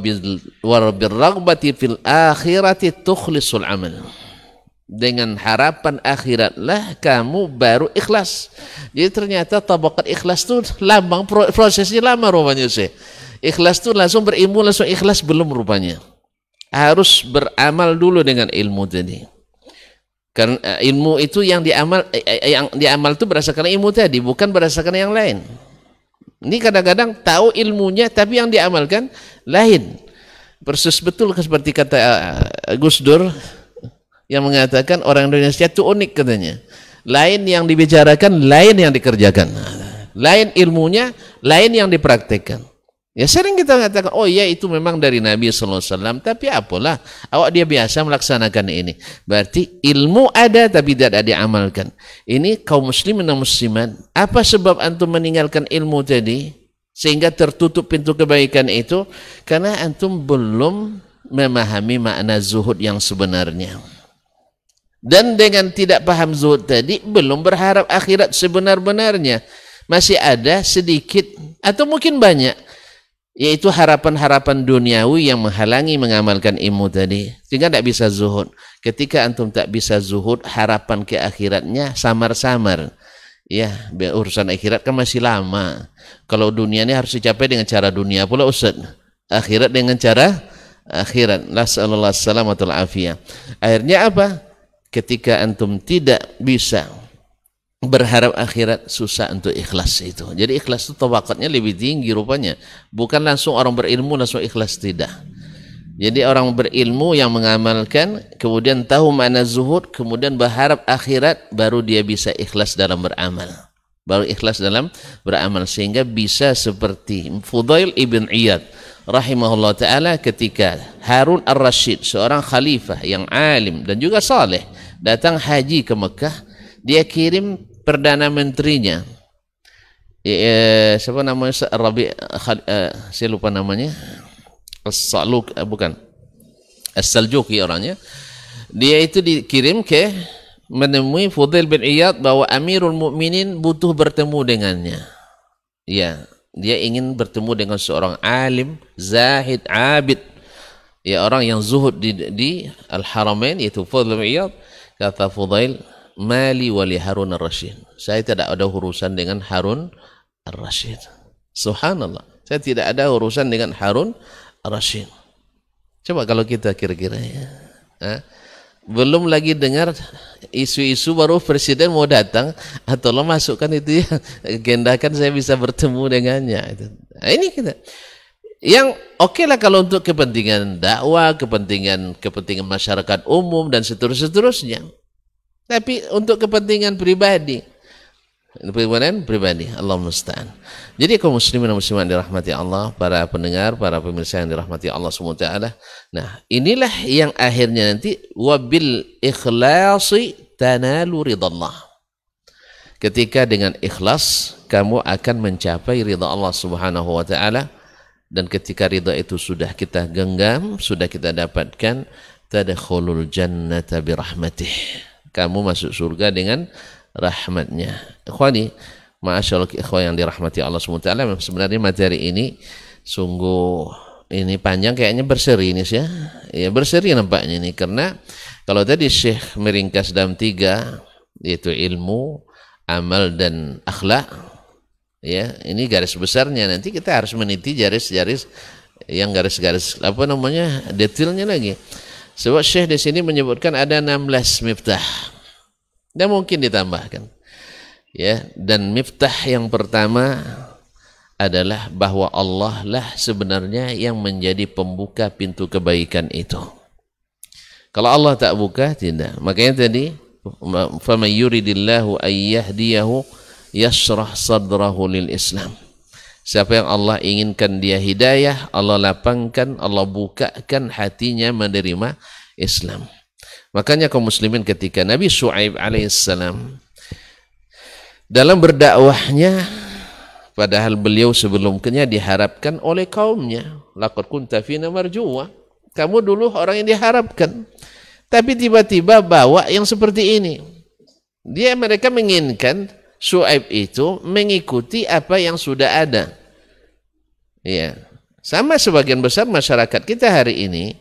birraghbati fil akhirati tukhlisul amal. Dengan harapan akhiratlah kamu baru ikhlas. Jadi ternyata tabakat ikhlas itu lama, prosesnya lama rupanya sih. Ikhlas itu langsung berilmu langsung ikhlas belum rupanya. Harus beramal dulu dengan ilmu tadi. Karena ilmu itu yang diamal itu berdasarkan ilmu tadi, bukan berdasarkan yang lain. Ini kadang-kadang tahu ilmunya tapi yang diamalkan lain. Persis betul seperti kata Gus Dur yang mengatakan orang Indonesia itu unik katanya. Lain yang dibicarakan, lain yang dikerjakan. Lain ilmunya, lain yang dipraktekkan. Ya sering kita mengatakan, oh ya itu memang dari Nabi SAW, tapi apalah, awak dia biasa melaksanakan ini. Berarti ilmu ada tapi tidak diamalkan. Ini kaum muslimin dan muslimat, apa sebab antum meninggalkan ilmu tadi, sehingga tertutup pintu kebaikan itu? Karena antum belum memahami makna zuhud yang sebenarnya. Dan dengan tidak paham zuhud tadi, belum berharap akhirat sebenar-benarnya. Masih ada sedikit, atau mungkin banyak, yaitu harapan-harapan duniawi yang menghalangi mengamalkan ilmu tadi, sehingga tidak bisa zuhud. Ketika antum tak bisa zuhud, harapan ke akhiratnya samar-samar. Ya, urusan akhirat kan masih lama. Kalau dunia ini harus dicapai dengan cara dunia pula Ustaz. Akhirat dengan cara akhirat. Nasallallahu salamatul afiyah. Akhirnya apa? Ketika antum tidak bisa berharap akhirat, susah untuk ikhlas itu. Jadi ikhlas itu tawakatnya lebih tinggi rupanya. Bukan langsung orang berilmu langsung ikhlas, tidak. Jadi orang berilmu yang mengamalkan, kemudian tahu makna zuhud, kemudian berharap akhirat, baru dia bisa ikhlas dalam beramal. Baru ikhlas dalam beramal, sehingga bisa seperti Fudail ibn Iyad rahimahullah ta'ala ketika Harun ar-Rashid, seorang khalifah yang alim dan juga saleh, datang haji ke Mekah, dia kirim Perdana Menterinya, siapa namanya, saya lupa namanya, As-Saljuki orangnya. Dia itu dikirim ke menemui Fudail bin Iyad bahwa Amirul Mukminin butuh bertemu dengannya. Ya, dia ingin bertemu dengan seorang alim, zahid, abid, ya orang yang zuhud di Al-Haramain, yaitu Fudail bin Iyad. Kata Fudail, mali wali Harun ar-Rashid. Saya tidak ada urusan dengan Harun ar-Rashid. Subhanallah. Saya tidak ada urusan dengan Harun ar-Rashid. Coba kalau kita kira-kira ya. Belum lagi dengar isu-isu baru presiden mau datang, atau lo masukkan itu ya, agendakan saya bisa bertemu dengannya. Nah, ini kita. Yang oke lah kalau untuk kepentingan dakwah, kepentingan masyarakat umum dan seterusnya. Tapi untuk kepentingan pribadi, Allah musta'an. Jadi kaum muslimin dan muslimat dirahmati Allah, para pendengar, para pemirsa yang dirahmati Allah SWT. Nah, inilah yang akhirnya nanti wabil ikhlasi tanalu ridallah. Ketika dengan ikhlas kamu akan mencapai ridha Allah Subhanahu wa taala, dan ketika ridha itu sudah kita genggam, sudah kita dapatkan, tadkhulul jannata birahmatih. Kamu masuk surga dengan rahmatnya. Ikhwani, ma'asyallah ikhwan yang dirahmati Allah SWT, sebenarnya materi ini sungguh ini panjang, kayaknya berseri ini sih ya. Ya berseri nampaknya ini, karena kalau tadi Syekh meringkas dalam 3, yaitu ilmu, amal dan akhlak. Ya, ini garis besarnya. Nanti kita harus meniti garis-garis yang garis-garis apa namanya, detailnya lagi. Sebab Syekh di sini menyebutkan ada 16 miftah. Dan mungkin ditambahkan. Ya, dan miftah yang pertama adalah bahwa Allah lah sebenarnya yang menjadi pembuka pintu kebaikan itu. Kalau Allah tak buka, tidak. Makanya tadi, faman yuridillahu ayyahdiyahu yashrah sadrahu lil Islam. Siapa yang Allah inginkan dia hidayah, Allah lapangkan, Allah bukakan hatinya menerima Islam. Makanya kaum muslimin ketika Nabi Syuaib alaihissalam dalam berdakwahnya, padahal beliau sebelumnya diharapkan oleh kaumnya, laqad kunta fina marjuwa, kamu dulu orang yang diharapkan, tapi tiba-tiba bawa yang seperti ini. Mereka menginginkan Syuaib itu mengikuti apa yang sudah ada. Ya, sama sebagian besar masyarakat kita hari ini,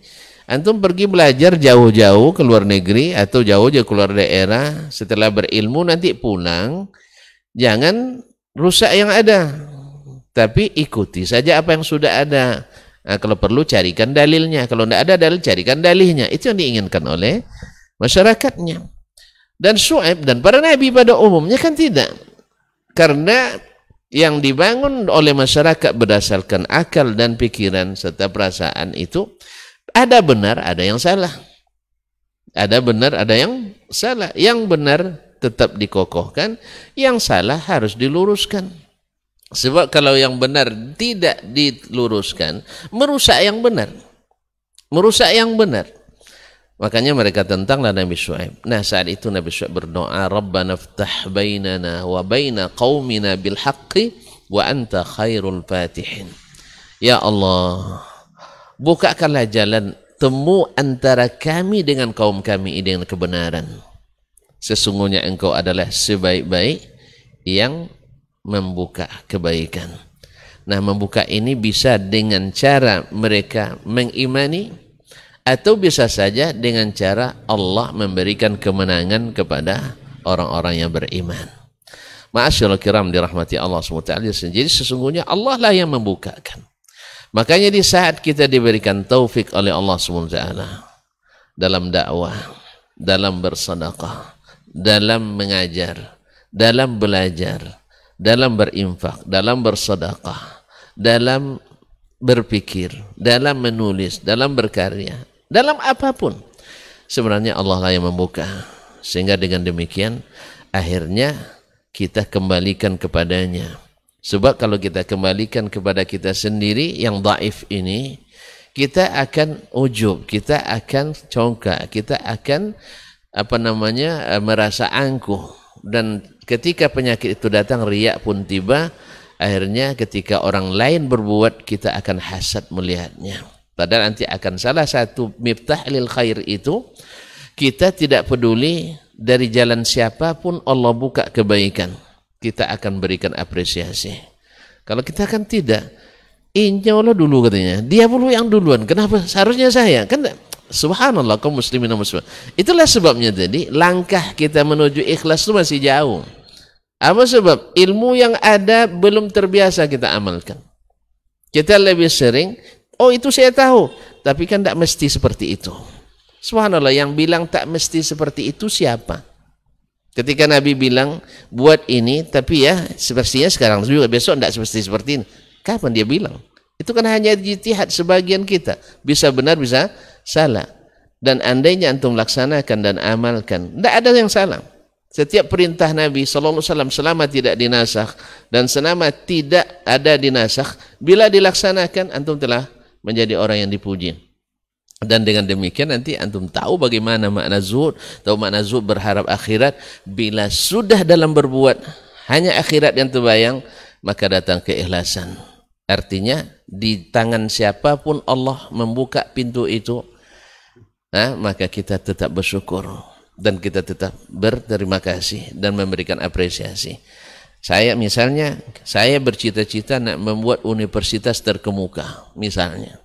antum pergi belajar jauh-jauh ke luar negeri atau jauh-jauh keluar daerah, setelah berilmu nanti pulang, jangan rusak yang ada, tapi ikuti saja apa yang sudah ada. Nah, kalau perlu carikan dalilnya, kalau tidak ada dalil carikan dalihnya. Itu yang diinginkan oleh masyarakatnya. Dan Syuaib dan para nabi pada umumnya kan tidak, karena yang dibangun oleh masyarakat berdasarkan akal dan pikiran serta perasaan itu ada benar, ada yang salah. Ada benar, ada yang salah. Yang benar tetap dikokohkan, yang salah harus diluruskan. Sebab kalau yang benar tidak diluruskan, merusak yang benar. Merusak yang benar. Makanya mereka tentanglah Nabi Syuaib. Nah, saat itu Nabi Syuaib berdoa, Rabbana ftah bainana wa baina qaumina bil haqqi wa anta khairul fatihin. Ya Allah, bukakanlah jalan temu antara kami dengan kaum kami dengan kebenaran. Sesungguhnya engkau adalah sebaik-baik yang membuka kebaikan. Nah, membuka ini bisa dengan cara mereka mengimani, atau bisa saja dengan cara Allah memberikan kemenangan kepada orang-orang yang beriman. Ma'asyiral kiram dirahmati Allah SWT. Jadi sesungguhnya Allah lah yang membukakan. Makanya di saat kita diberikan taufik oleh Allah SWT dalam dakwah, dalam bersedekah, dalam mengajar, dalam belajar, dalam berinfak, dalam bersedekah, dalam berpikir, dalam menulis, dalam berkarya, dalam apapun, sebenarnya Allah lah yang membuka. Sehingga dengan demikian akhirnya kita kembalikan kepadanya. Sebab kalau kita kembalikan kepada kita sendiri yang dhaif ini, kita akan ujub, kita akan congkak, kita akan merasa angkuh. Dan ketika penyakit itu datang, riak pun tiba. Akhirnya ketika orang lain berbuat, kita akan hasad melihatnya. Padahal nanti akan salah satu miftah lil khair itu, kita tidak peduli dari jalan siapapun Allah buka kebaikan, kita akan berikan apresiasi. Kalau kita kan tidak, insya Allah dulu katanya, dia dulu yang duluan, kenapa seharusnya saya? Kan subhanallah kaum muslimin dan muslimat. Itulah sebabnya tadi langkah kita menuju ikhlas itu masih jauh. Apa sebab? Ilmu yang ada belum terbiasa kita amalkan. Kita lebih sering, oh itu saya tahu, tapi kan tidak mesti seperti itu. Subhanallah, yang bilang tak mesti seperti itu siapa? Ketika Nabi bilang buat ini, tapi ya sepertinya sekarang juga, besok tidak mesti seperti ini. Kapan dia bilang? Itu kan hanya ijtihad sebagian kita. Bisa benar, bisa salah. Dan andainya antum laksanakan dan amalkan, tidak ada yang salah. Setiap perintah Nabi SAW selama tidak dinasakh dan selama tidak ada dinasakh, bila dilaksanakan antum telah menjadi orang yang dipuji. Dan dengan demikian nanti antum tahu bagaimana makna zuhud, tahu makna zuhud berharap akhirat. Bila sudah dalam berbuat hanya akhirat yang terbayang, maka datang keikhlasan. Artinya di tangan siapapun Allah membuka pintu itu, maka kita tetap bersyukur. Dan kita tetap berterima kasih dan memberikan apresiasi. Saya misalnya, saya bercita-cita nak membuat universitas terkemuka, misalnya.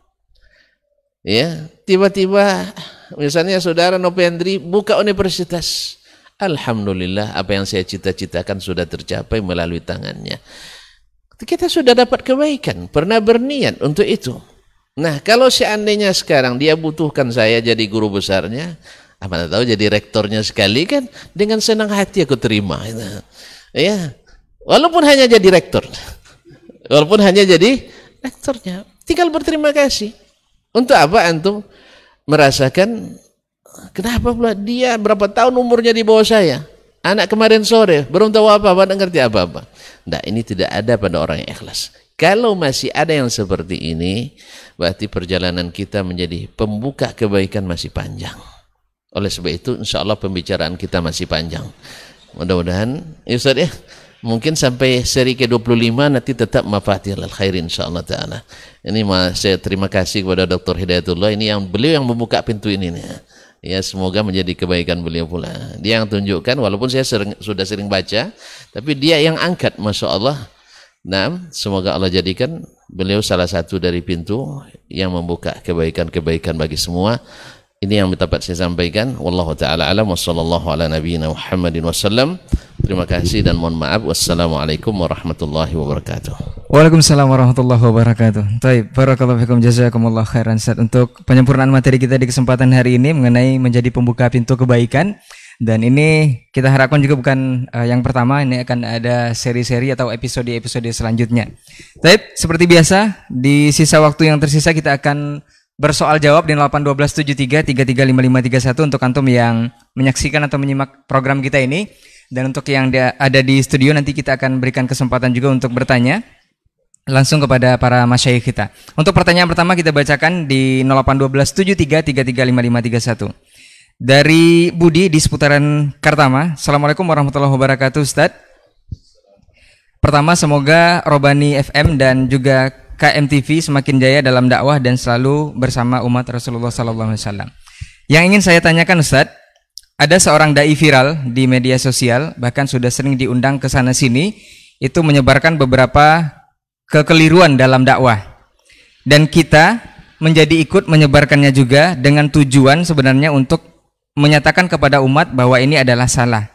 Ya, tiba-tiba misalnya saudara Nopendri buka universitas. Alhamdulillah, apa yang saya cita-citakan sudah tercapai melalui tangannya. Kita sudah dapat kebaikan, pernah berniat untuk itu. Nah, kalau seandainya sekarang dia butuhkan saya jadi guru besarnya, apa tahu jadi rektornya sekali, kan dengan senang hati aku terima. Ya, walaupun hanya jadi rektor, walaupun hanya jadi rektornya, tinggal berterima kasih. Untuk apa antum merasakan kenapa pula dia berapa tahun umurnya di bawah saya, anak kemarin sore belum tahu apa-apa, tidak ngerti apa-apa. Nah, ini tidak ada pada orang yang ikhlas. Kalau masih ada yang seperti ini, berarti perjalanan kita menjadi pembuka kebaikan masih panjang. Oleh sebab itu, insya Allah pembicaraan kita masih panjang. Mudah-mudahan, ya Ustaz ya, mungkin sampai seri ke-25 nanti tetap Mafatihul Khair insya-Allah taala. Ini saya terima kasih kepada Dr. Hidayatullah, ini yang beliau yang membuka pintu ini nih. Ya, semoga menjadi kebaikan beliau pula. Dia yang tunjukkan, walaupun saya sudah sering baca, tapi dia yang angkat, Masya Allah. Nah, semoga Allah jadikan beliau salah satu dari pintu yang membuka kebaikan-kebaikan bagi semua. Ini yang dapat saya sampaikan. Wallahu ta'ala alam wa sallallahu ala nabiyyina Muhammadin wasallam. Terima kasih dan mohon maaf. Wassalamualaikum warahmatullahi wabarakatuh. Waalaikumsalam warahmatullahi wabarakatuh. Baik, barakallahu fikum, jazakumullah khairan Ustaz, untuk penyempurnaan materi kita di kesempatan hari ini mengenai menjadi pembuka pintu kebaikan. Dan ini kita harapkan juga bukan yang pertama, ini akan ada seri-seri atau episode-episode selanjutnya. Baik, seperti biasa di sisa waktu yang tersisa kita akan bersoal jawab di 081273335531 untuk antum yang menyaksikan atau menyimak program kita ini. Dan untuk yang ada di studio nanti kita akan berikan kesempatan juga untuk bertanya langsung kepada para masyayikh kita. Untuk pertanyaan pertama kita bacakan di 081273335531. Dari Budi di seputaran Kartama. Assalamualaikum warahmatullahi wabarakatuh Ustaz. Pertama, semoga Robani FM dan juga KMTV semakin jaya dalam dakwah dan selalu bersama umat Rasulullah SAW. Yang ingin saya tanyakan Ustaz, ada seorang dai viral di media sosial, bahkan sudah sering diundang ke sana sini, itu menyebarkan beberapa kekeliruan dalam dakwah. Dan kita menjadi ikut menyebarkannya juga dengan tujuan sebenarnya untuk menyatakan kepada umat bahwa ini adalah salah.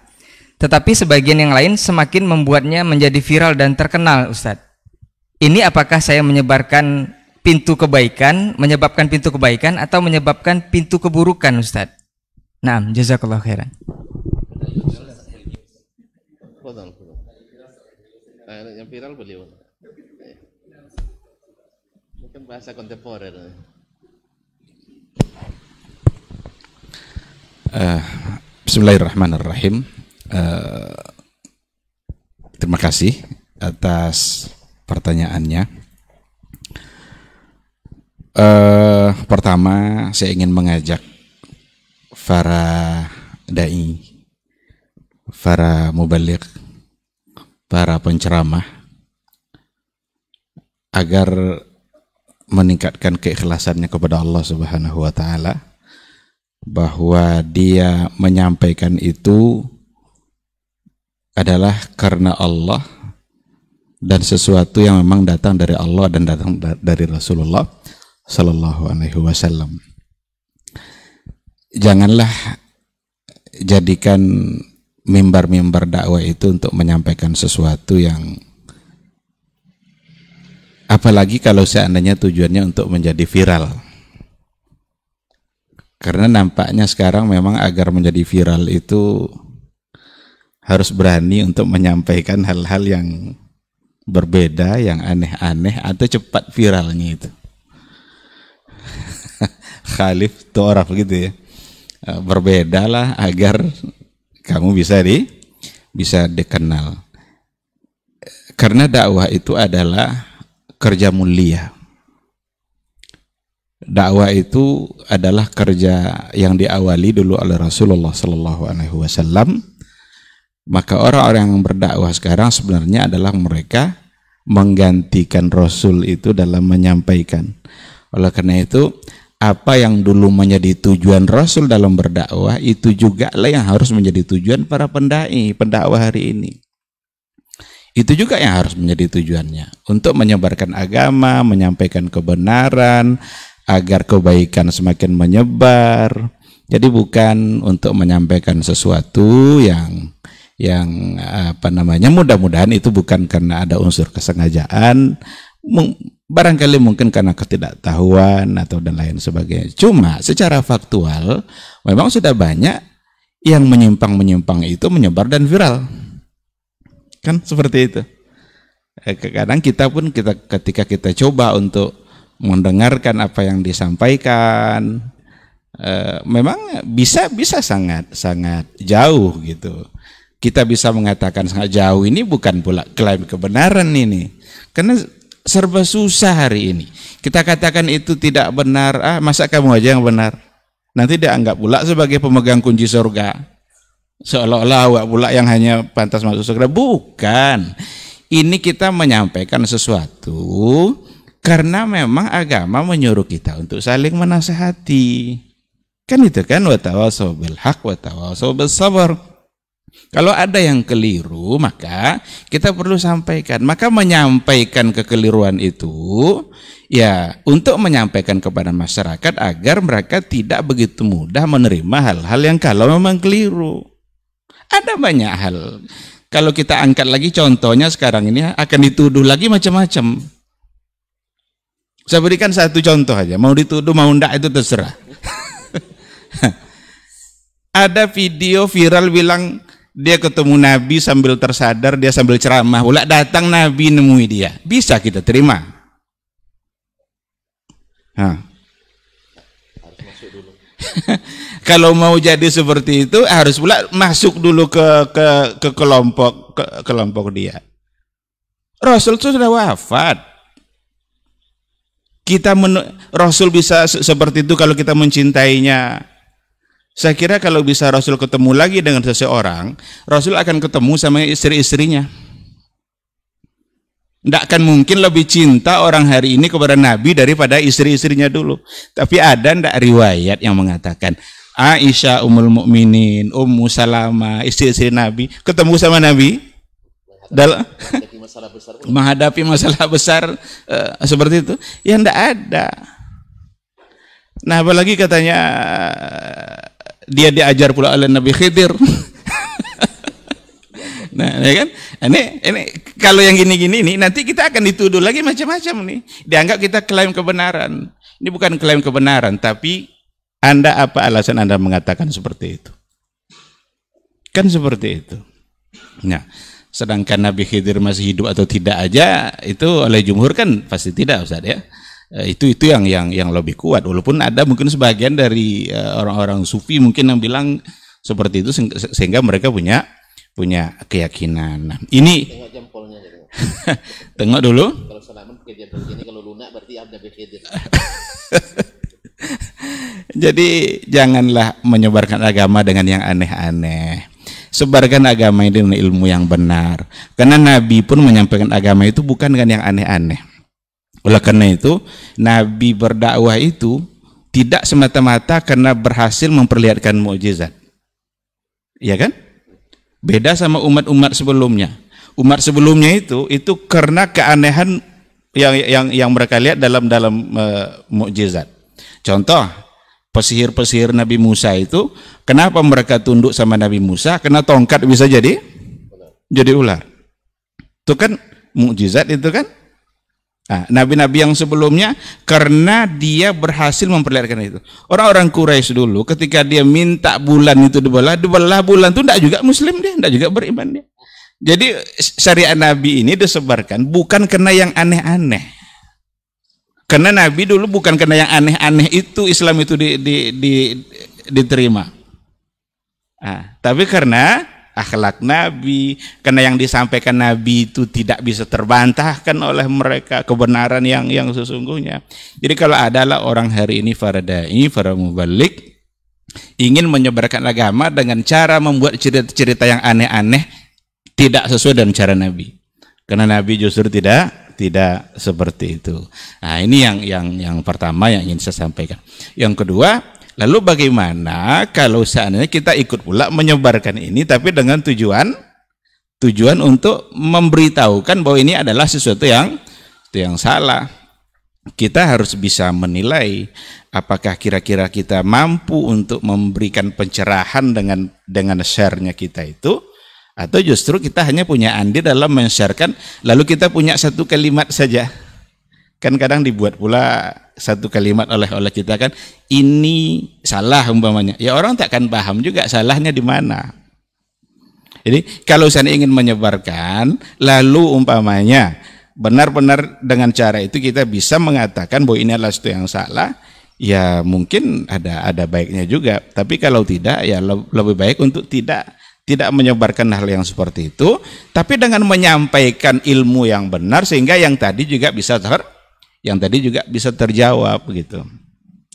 Tetapi sebagian yang lain semakin membuatnya menjadi viral dan terkenal Ustaz. Ini apakah saya menyebarkan pintu kebaikan, menyebabkan pintu kebaikan atau menyebabkan pintu keburukan Ustaz? Naam, jazakallahu khairan. Yang viral beliau. Bukan bahasa kontemporer. Bismillahirrahmanirrahim. Terima kasih atas pertanyaannya. Pertama, saya ingin mengajak para dai, para mubaligh, para penceramah agar meningkatkan keikhlasannya kepada Allah Subhanahu wa taala, bahwa dia menyampaikan itu adalah karena Allah dan sesuatu yang memang datang dari Allah dan datang dari Rasulullah Sallallahu Alaihi Wasallam. Janganlah jadikan mimbar-mimbar dakwah itu untuk menyampaikan sesuatu yang, apalagi kalau seandainya tujuannya untuk menjadi viral. Karena nampaknya sekarang memang agar menjadi viral itu harus berani untuk menyampaikan hal-hal yang berbeda, yang aneh-aneh, atau cepat viralnya itu. Khalif tu'raf gitu ya. Berbedalah agar kamu bisa dikenal. Karena dakwah itu adalah kerja mulia. Dakwah itu adalah kerja yang diawali dulu oleh Rasulullah Sallallahu Alaihi Wasallam. Maka orang-orang yang berdakwah sekarang sebenarnya adalah mereka menggantikan Rasul itu dalam menyampaikan. Oleh karena itu, apa yang dulu menjadi tujuan Rasul dalam berdakwah, itu juga lah yang harus menjadi tujuan para pendai, pendakwah hari ini. Itu juga yang harus menjadi tujuannya, untuk menyebarkan agama, menyampaikan kebenaran, agar kebaikan semakin menyebar. Jadi bukan untuk menyampaikan sesuatu yang mudah-mudahan itu bukan karena ada unsur kesengajaan, barangkali mungkin karena ketidaktahuan atau dan lain sebagainya. Cuma secara faktual memang sudah banyak yang menyimpang itu menyebar dan viral, kan seperti itu. Kadang kita pun ketika kita coba untuk mendengarkan apa yang disampaikan, memang bisa sangat jauh gitu. Kita bisa mengatakan sangat jauh ini bukan pula klaim kebenaran ini, karena serba susah hari ini. Kita katakan itu tidak benar, masa kamu aja yang benar? Nanti dianggap pula sebagai pemegang kunci surga. Seolah-olah awak pula yang hanya pantas masuk surga. Bukan. Ini kita menyampaikan sesuatu karena memang agama menyuruh kita untuk saling menasehati. Kan itu kan, wa tawassaw bil haq wa tawassaw bis sabr. Kalau ada yang keliru, maka kita perlu sampaikan. Maka menyampaikan kekeliruan itu ya untuk menyampaikan kepada masyarakat agar mereka tidak begitu mudah menerima hal-hal yang kalau memang keliru. Ada banyak hal. Kalau kita angkat lagi contohnya sekarang ini akan dituduh lagi macam-macam. Saya berikan satu contoh aja, mau dituduh mau enggak itu terserah. Ada video viral bilang dia ketemu Nabi sambil tersadar, dia sambil ceramah, pula datang Nabi nemui dia. Bisa kita terima? Kalau mau jadi seperti itu harus pula masuk dulu ke kelompok dia. Rasul itu sudah wafat. Rasul bisa seperti itu kalau kita mencintainya. Saya kira kalau bisa Rasul ketemu lagi dengan seseorang, Rasul akan ketemu sama istri-istrinya. Tidak akan mungkin lebih cinta orang hari ini kepada Nabi daripada istri-istrinya dulu. Tapi ada ndak riwayat yang mengatakan Aisyah Ummul Mukminin, Ummu Salamah, istri-istri Nabi ketemu sama Nabi dalam menghadapi masalah besar seperti itu? Ya ndak ada. Nah, apalagi katanya dia diajar pula oleh Nabi Khidir. Nah, ya kan? Ini kalau yang gini-gini nih nanti kita akan dituduh lagi macam-macam nih. Dianggap kita klaim kebenaran. Ini bukan klaim kebenaran, tapi Anda apa alasan Anda mengatakan seperti itu? Kan seperti itu. Nah, sedangkan Nabi Khidir masih hidup atau tidak aja itu oleh jumhur kan pasti tidak, Ustaz ya. Itu yang lebih kuat, walaupun ada mungkin sebagian dari orang-orang sufi mungkin yang bilang seperti itu sehingga mereka punya keyakinan. Nah, ini tengok jempolnya gitu. Tengok dulu. Kalau salaman pakai jempol gini, kalau lunak berarti ada Khidir. Jadi janganlah menyebarkan agama dengan yang aneh-aneh. Sebarkan agama ini dengan ilmu yang benar. Karena Nabi pun menyampaikan agama itu bukan dengan yang aneh-aneh. Oleh karena itu, Nabi berdakwah itu tidak semata-mata karena berhasil memperlihatkan mukjizat. Iya kan? Beda sama umat-umat sebelumnya. Umat sebelumnya itu karena keanehan yang mereka lihat dalam mukjizat. Contoh, pesihir-pesihir Nabi Musa itu, kenapa mereka tunduk sama Nabi Musa? Karena tongkat bisa jadi ular. Itu kan mukjizat itu kan? Nah, nabi-nabi yang sebelumnya karena dia berhasil memperlihatkan itu. Orang-orang Quraisy dulu ketika dia minta bulan itu dibelah bulan itu tidak juga muslim dia, tidak juga beriman dia. Jadi syariat Nabi ini disebarkan bukan karena yang aneh-aneh. Karena Nabi dulu bukan karena yang aneh-aneh itu Islam itu diterima. Nah, tapi karena akhlak Nabi, karena yang disampaikan Nabi itu tidak bisa terbantahkan oleh mereka, kebenaran yang sesungguhnya. Jadi kalau adalah orang hari ini para dai, para mubalik ingin menyebarkan agama dengan cara membuat cerita-cerita yang aneh-aneh, tidak sesuai dengan cara Nabi. Karena Nabi justru tidak seperti itu. Nah, ini yang pertama yang ingin saya sampaikan. Yang kedua, lalu bagaimana kalau seandainya kita ikut pula menyebarkan ini tapi dengan tujuan untuk memberitahukan bahwa ini adalah sesuatu yang salah. Kita harus bisa menilai apakah kira-kira kita mampu untuk memberikan pencerahan dengan share-nya kita itu, atau justru kita hanya punya andil dalam men-sharekan lalu kita punya satu kalimat saja. Kan kadang dibuat pula satu kalimat oleh kita kan, ini salah umpamanya. Ya orang tak akan paham juga salahnya di mana. Jadi kalau saya ingin menyebarkan, lalu umpamanya benar-benar dengan cara itu kita bisa mengatakan bahwa ini adalah sesuatu yang salah, ya mungkin ada baiknya juga. Tapi kalau tidak, ya lebih baik untuk tidak tidak menyebarkan hal yang seperti itu, tapi dengan menyampaikan ilmu yang benar sehingga yang tadi juga bisa terjawab gitu.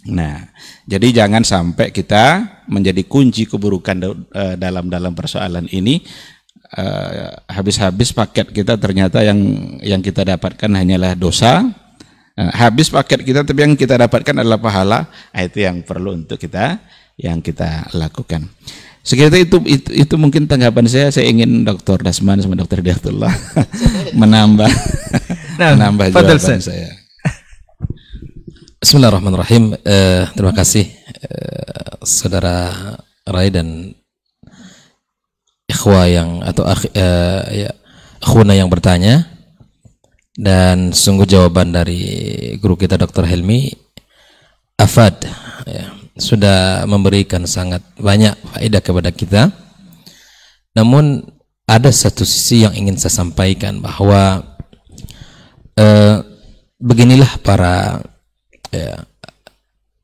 Nah, jadi jangan sampai kita menjadi kunci keburukan dalam persoalan ini. Habis-habis paket kita ternyata yang kita dapatkan hanyalah dosa. Habis paket kita tapi yang kita dapatkan adalah pahala. Itu yang perlu untuk kita lakukan. Sekiranya itu mungkin tanggapan saya. Saya ingin Dr. Dasman sama Dr. Hidayatullah menambah jawaban saya. Bismillahirrahmanirrahim. Terima kasih saudara Rai dan ikhwah akhuna yang bertanya, dan sungguh jawaban dari guru kita Dr. Helmi Afad sudah memberikan sangat banyak faedah kepada kita. Namun ada satu sisi yang ingin saya sampaikan, bahwa beginilah para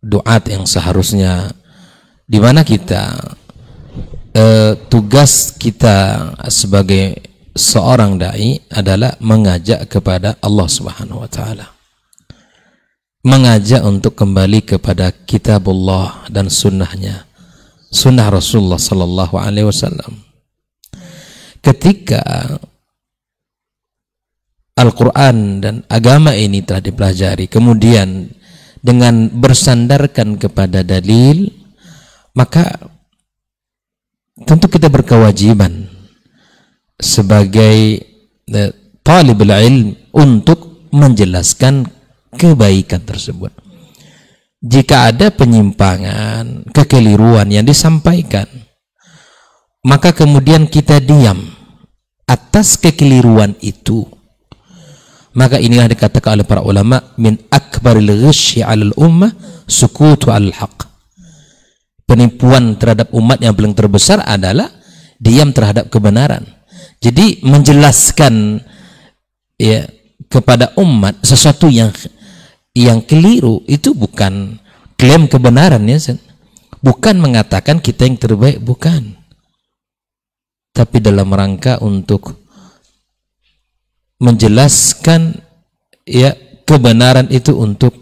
duat yang seharusnya, di mana kita tugas kita sebagai seorang dai adalah mengajak kepada Allah Subhanahu wa taala, mengajak untuk kembali kepada kitabullah dan sunnahnya, sunnah Rasulullah sallallahu alaihi wasallam. Ketika Al-Quran dan agama ini telah dipelajari, kemudian dengan bersandarkan kepada dalil, maka tentu kita berkewajiban sebagai talibul ilm untuk menjelaskan kebaikan tersebut. Jika ada penyimpangan, kekeliruan yang disampaikan, maka kemudian kita diam atas kekeliruan itu, maka inilah dikatakan oleh para ulama, min akbaril ghishyi 'alal ummah sukutu 'alal haqq. Penipuan terhadap umat yang paling terbesar adalah diam terhadap kebenaran. Jadi menjelaskan kepada umat sesuatu yang keliru itu bukan klaim kebenaran, bukan mengatakan kita yang terbaik, bukan, tapi dalam rangka untuk menjelaskan kebenaran itu untuk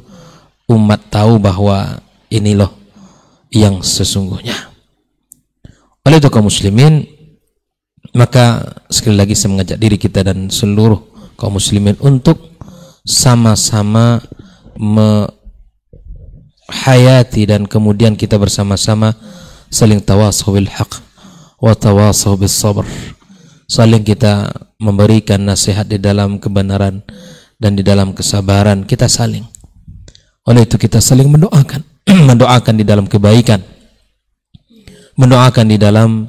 umat tahu bahwa ini loh yang sesungguhnya. Oleh itu kaum muslimin, maka sekali lagi saya mengajak diri kita dan seluruh kaum muslimin untuk sama-sama hayati, dan kemudian kita bersama-sama saling tawasau bil haq wa tawasau bis sabr, saling kita memberikan nasihat di dalam kebenaran dan di dalam kesabaran, kita saling. Oleh itu kita saling mendoakan mendoakan di dalam kebaikan, mendoakan di dalam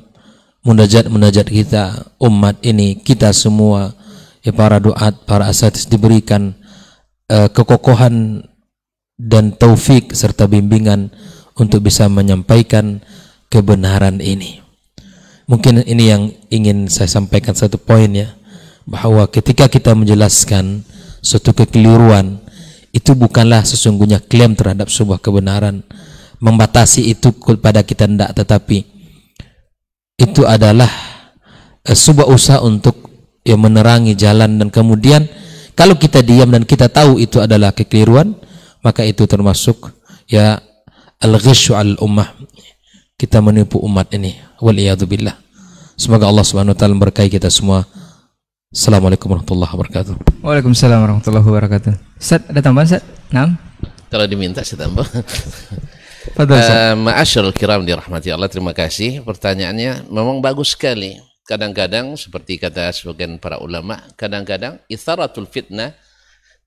munajat-munajat kita, umat ini, kita semua para duat, para asatidz diberikan kekokohan dan taufik serta bimbingan untuk bisa menyampaikan kebenaran ini. Mungkin ini yang ingin saya sampaikan, satu poin bahwa ketika kita menjelaskan suatu kekeliruan, itu bukanlah sesungguhnya klaim terhadap sebuah kebenaran, membatasi itu kepada kita, tidak, tetapi itu adalah sebuah usaha untuk menerangi jalan. Dan kemudian kalau kita diam dan kita tahu itu adalah kekeliruan, maka itu termasuk al-ghisyu al-ummah, kita menipu umat ini, waliyadzubillah. Semoga Allah Subhanahu wa taala memberkahi kita semua. Assalamualaikum warahmatullahi wabarakatuh. Waalaikumsalam warahmatullahi wabarakatuh. Ustaz, ada tambahan Ustaz? Naam. Kalau diminta saya tambah. Ma'asyarul kiram dirahmati Allah, terima kasih. Pertanyaannya memang bagus sekali. Kadang-kadang seperti kata sebagian para ulama, kadang-kadang itharatul fitnah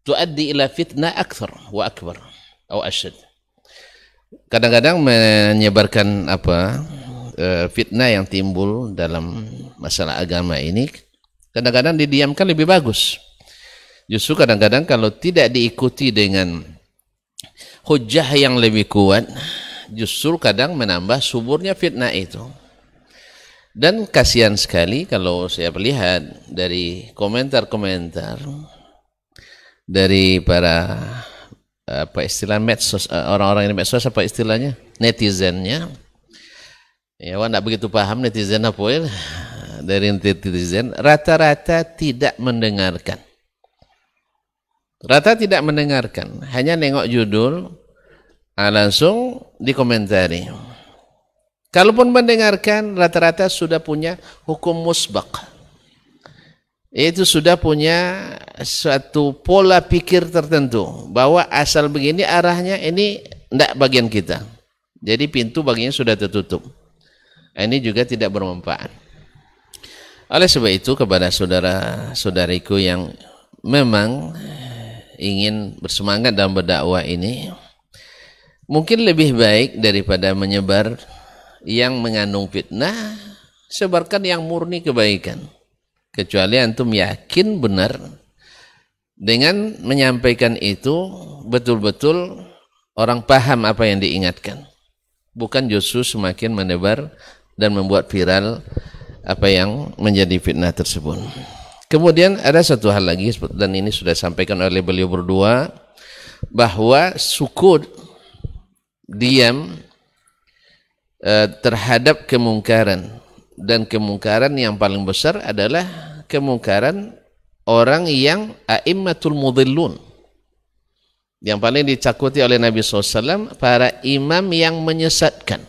tuaddi ila fitnah akthar wa akbar atau asyad. Kadang-kadang menyebarkan fitnah yang timbul dalam masalah agama ini, kadang-kadang didiamkan lebih bagus. Justru kadang-kadang kalau tidak diikuti dengan hujah yang lebih kuat, justru kadang menambah suburnya fitnah itu. Dan kasihan sekali kalau saya melihat dari komentar-komentar dari para istilah medsos, orang-orang ini medsos, istilahnya, netizennya, Ya, wah, tidak begitu paham netizen apa ya? Dari netizen, rata-rata tidak mendengarkan. Rata tidak mendengarkan, hanya nengok judul, langsung dikomentari. Kalaupun mendengarkan, rata-rata sudah punya hukum musbaq. Itu sudah punya suatu pola pikir tertentu, bahwa asal begini arahnya, ini tidak bagian kita. Jadi pintu baginya sudah tertutup. Ini juga tidak bermanfaat. Oleh sebab itu, kepada saudara-saudariku yang memang ingin bersemangat dalam berdakwah ini, mungkin lebih baik daripada menyebar yang mengandung fitnah, sebarkan yang murni kebaikan. Kecuali antum yakin benar dengan menyampaikan itu betul-betul orang paham apa yang diingatkan, bukan justru semakin menebar dan membuat viral apa yang menjadi fitnah tersebut. Kemudian ada satu hal lagi, dan ini sudah disampaikan oleh beliau berdua, bahwa sukut, diam terhadap kemungkaran, dan kemungkaran yang paling besar adalah kemungkaran orang yang a'immatul mudhillun, yang paling dicakuti oleh Nabi SAW, para imam yang menyesatkan.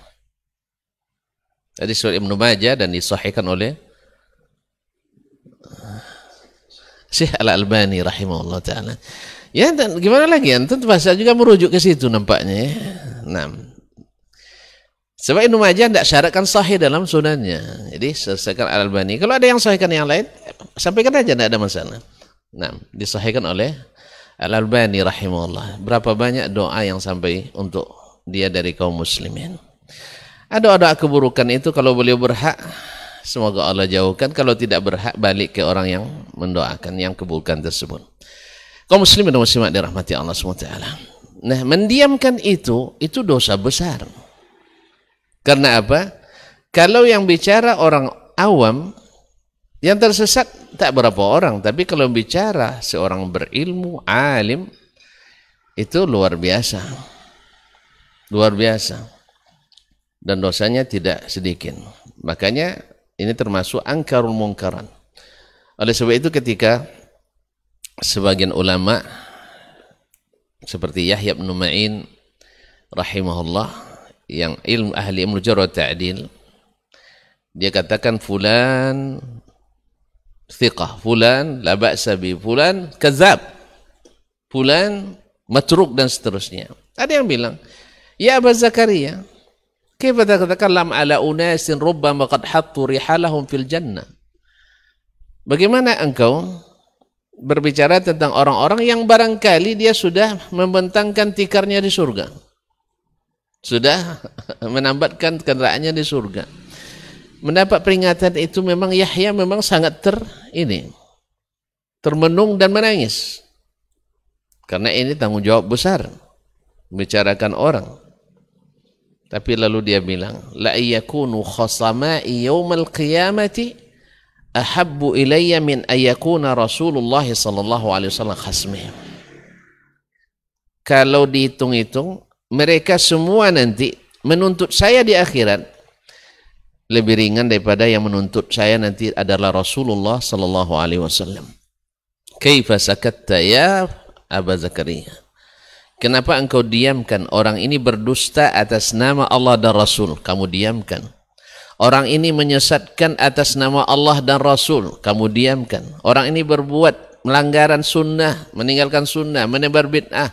Tadi surah Ibnu Majah dan disahihkan oleh Syekh Al-Albani rahimahullah ta'ala. Ya, dan gimana lagi, antum terpaksa juga merujuk ke situ nampaknya ya. Nah, sebab Ibnu Majah tidak syaratkan sahih dalam sunannya, jadi selesaikan Al-Albani. Kalau ada yang sahihkan yang lain, sampaikan aja, tidak ada masalah. Nah, disahihkan oleh Al-Albani rahimahullah. Berapa banyak doa yang sampai untuk dia dari kaum muslimin. Ada doa keburukan itu kalau beliau berhak, semoga Allah jauhkan. Kalau tidak berhak, balik ke orang yang mendoakan yang keburukan tersebut. Kaum muslimin dan muslimat dirahmati Allah SWT. Nah, mendiamkan itu dosa besar. Karena apa? Kalau yang bicara orang awam, yang tersesat tak berapa orang. Tapi kalau bicara seorang berilmu, alim, itu luar biasa. Luar biasa. Dan dosanya tidak sedikit. Makanya ini termasuk angkarul mungkaran. Oleh sebab itu, ketika sebagian ulama seperti Yahya bin Ma'in rahimahullah, yang ahli ilmu jarh wa ta'dil, dia katakan fulan thiqah, fulan la ba'sa bi, fulan kadzab, fulan matruk, dan seterusnya. Ada yang bilang, ya Abu Zakaria, kaifa tatakalam ala unasin rubbama qad hattu rihalahum fil jannah? Bagaimana engkau berbicara tentang orang-orang yang barangkali dia sudah membentangkan tikarnya di surga, sudah menambatkan kendaraannya di surga? Mendapat peringatan itu memang Yahya memang sangat termenung dan menangis, karena ini tanggung jawab besar membicarakan orang. Tapi lalu dia bilang, la yakunu khasama'i yaumal qiyamati ahabbu ilayya min ayakuna Rasulullah sallallahu alaihi wasallam khasmi. Kalau dihitung-hitung, mereka semua nanti menuntut saya di akhirat lebih ringan daripada yang menuntut saya nanti adalah Rasulullah sallallahu alaihi wasallam. Kaifa sakatta ya Abu Zakaria? Kenapa engkau diamkan? Orang ini berdusta atas nama Allah dan Rasul, kamu diamkan. Orang ini menyesatkan atas nama Allah dan Rasul, kamu diamkan. Orang ini berbuat melanggaran sunnah, meninggalkan sunnah, menebar bid'ah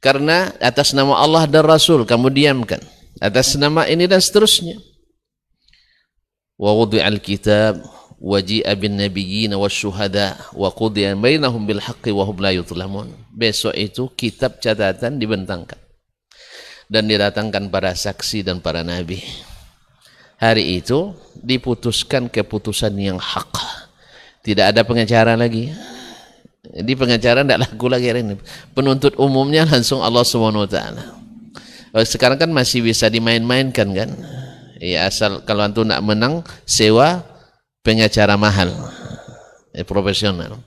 karena atas nama Allah dan Rasul, kamu diamkan. Atas nama ini dan seterusnya. Wa wudi'al kitab waji'a bin nabiyyin wasyuhada wa qudiya bainahum bil haqqi wa hum la yuzlamun. Besok itu kitab catatan dibentangkan dan didatangkan para saksi dan para nabi. Hari itu diputuskan keputusan yang hak. Tidak ada pengacara lagi. Di pengacara tidak laku lagi hari ini. Penuntut umumnya langsung Allah Subhanahu wa taala. Sekarang kan masih bisa dimain-mainkan kan? Ya, asal kalau antum nak menang sewa pengacara mahal, profesional.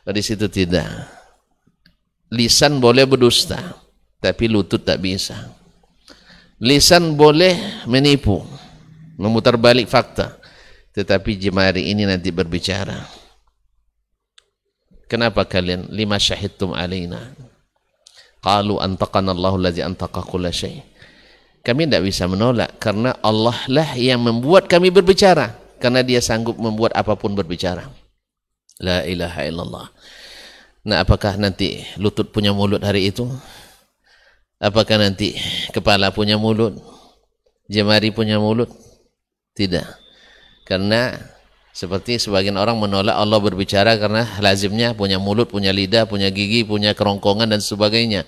Di situ tidak. Lisan boleh berdusta, tapi lutut tak bisa. Lisan boleh menipu, memutar balik fakta. Tetapi jemari ini nanti berbicara. Kenapa kalian lima syahidtum alaina? Qalu antaqana Allahu allazi antaqa kulla syai'. Kami tidak bisa menolak karena Allah lah yang membuat kami berbicara, karena Dia sanggup membuat apapun berbicara. La ilaha illallah. Nah, apakah nanti lutut punya mulut hari itu? Apakah nanti kepala punya mulut? Jemari punya mulut? Tidak. Karena seperti sebagian orang menolak Allah berbicara karena lazimnya punya mulut, punya lidah, punya gigi, punya kerongkongan dan sebagainya.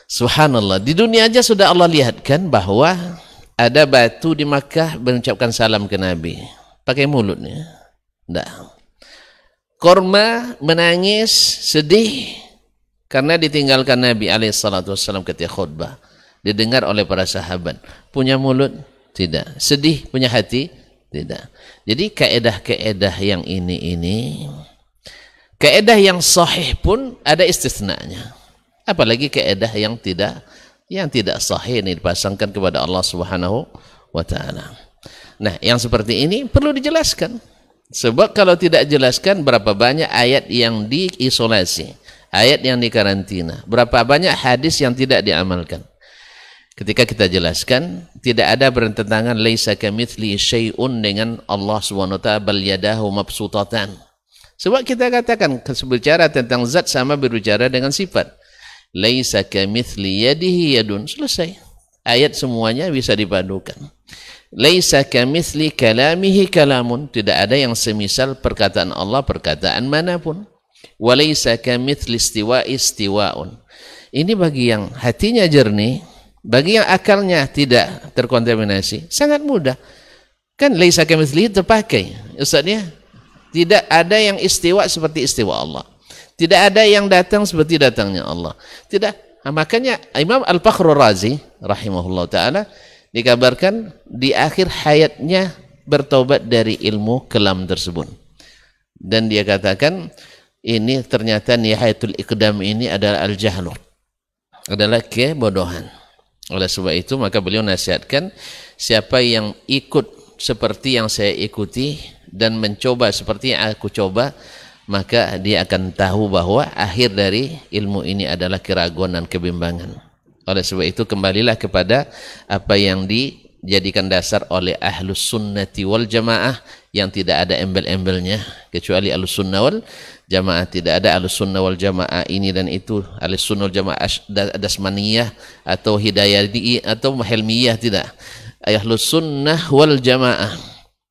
Subhanallah, di dunia aja sudah Allah lihatkan bahwa ada batu di Makkah mengucapkan salam ke Nabi. Pakai mulutnya. Tidak. Korma menangis, sedih karena ditinggalkan Nabi SAW ketika khutbah. Didengar oleh para sahabat. Punya mulut? Tidak. Sedih? Punya hati? Tidak. Jadi kaedah-kaedah yang ini, kaedah yang sahih pun ada istisnanya. Apalagi kaedah yang tidak sahih ini dipasangkan kepada Allah Subhanahu wa taala. Nah, yang seperti ini perlu dijelaskan. Sebab kalau tidak jelaskan, berapa banyak ayat yang diisolasi, ayat yang dikarantina, berapa banyak hadis yang tidak diamalkan. Ketika kita jelaskan, tidak ada bertentangan laisa kamitsli syai'un dengan Allah Subhanahu wa taala bal yadahu mabsutatan. Sebab kita katakan berbicara tentang zat sama berbicara dengan sifat. Laisa kamitsli yadihi yadun, selesai. Ayat semuanya bisa dipadukan. Laisa kamitsli kalamihi kalamun, tidak ada yang semisal perkataan Allah perkataan manapun. Wa laisa kamitsli istiwa'i istiwa'un. Ini bagi yang hatinya jernih, bagi yang akalnya tidak terkontaminasi, sangat mudah. Kan laisa kamitsli terpakai. Ustaznya, tidak ada yang istiwa seperti istiwa Allah. Tidak ada yang datang seperti datangnya Allah. Tidak. Nah, makanya Imam Al-Fakhrur Razi rahimahullah taala dikabarkan di akhir hayatnya bertobat dari ilmu kelam tersebut. Dan dia katakan ini ternyata nihayatul iqdam ini adalah al-jahlu, adalah kebodohan. Oleh sebab itu maka beliau nasihatkan, siapa yang ikut seperti yang saya ikuti dan mencoba seperti yang aku coba, maka dia akan tahu bahwa akhir dari ilmu ini adalah keraguan dan kebimbangan. Oleh sebab itu kembalilah kepada apa yang dijadikan dasar oleh ahlus sunnati wal jamaah yang tidak ada embel-embelnya kecuali ahlus sunnah wal jamaah. Tidak ada ahlus sunnah wal jamaah ini dan itu, ahlus sunnah wal jamaah dasmaniyah atau hidayati atau helmiyah, tidak. Ahlus sunnah wal jamaah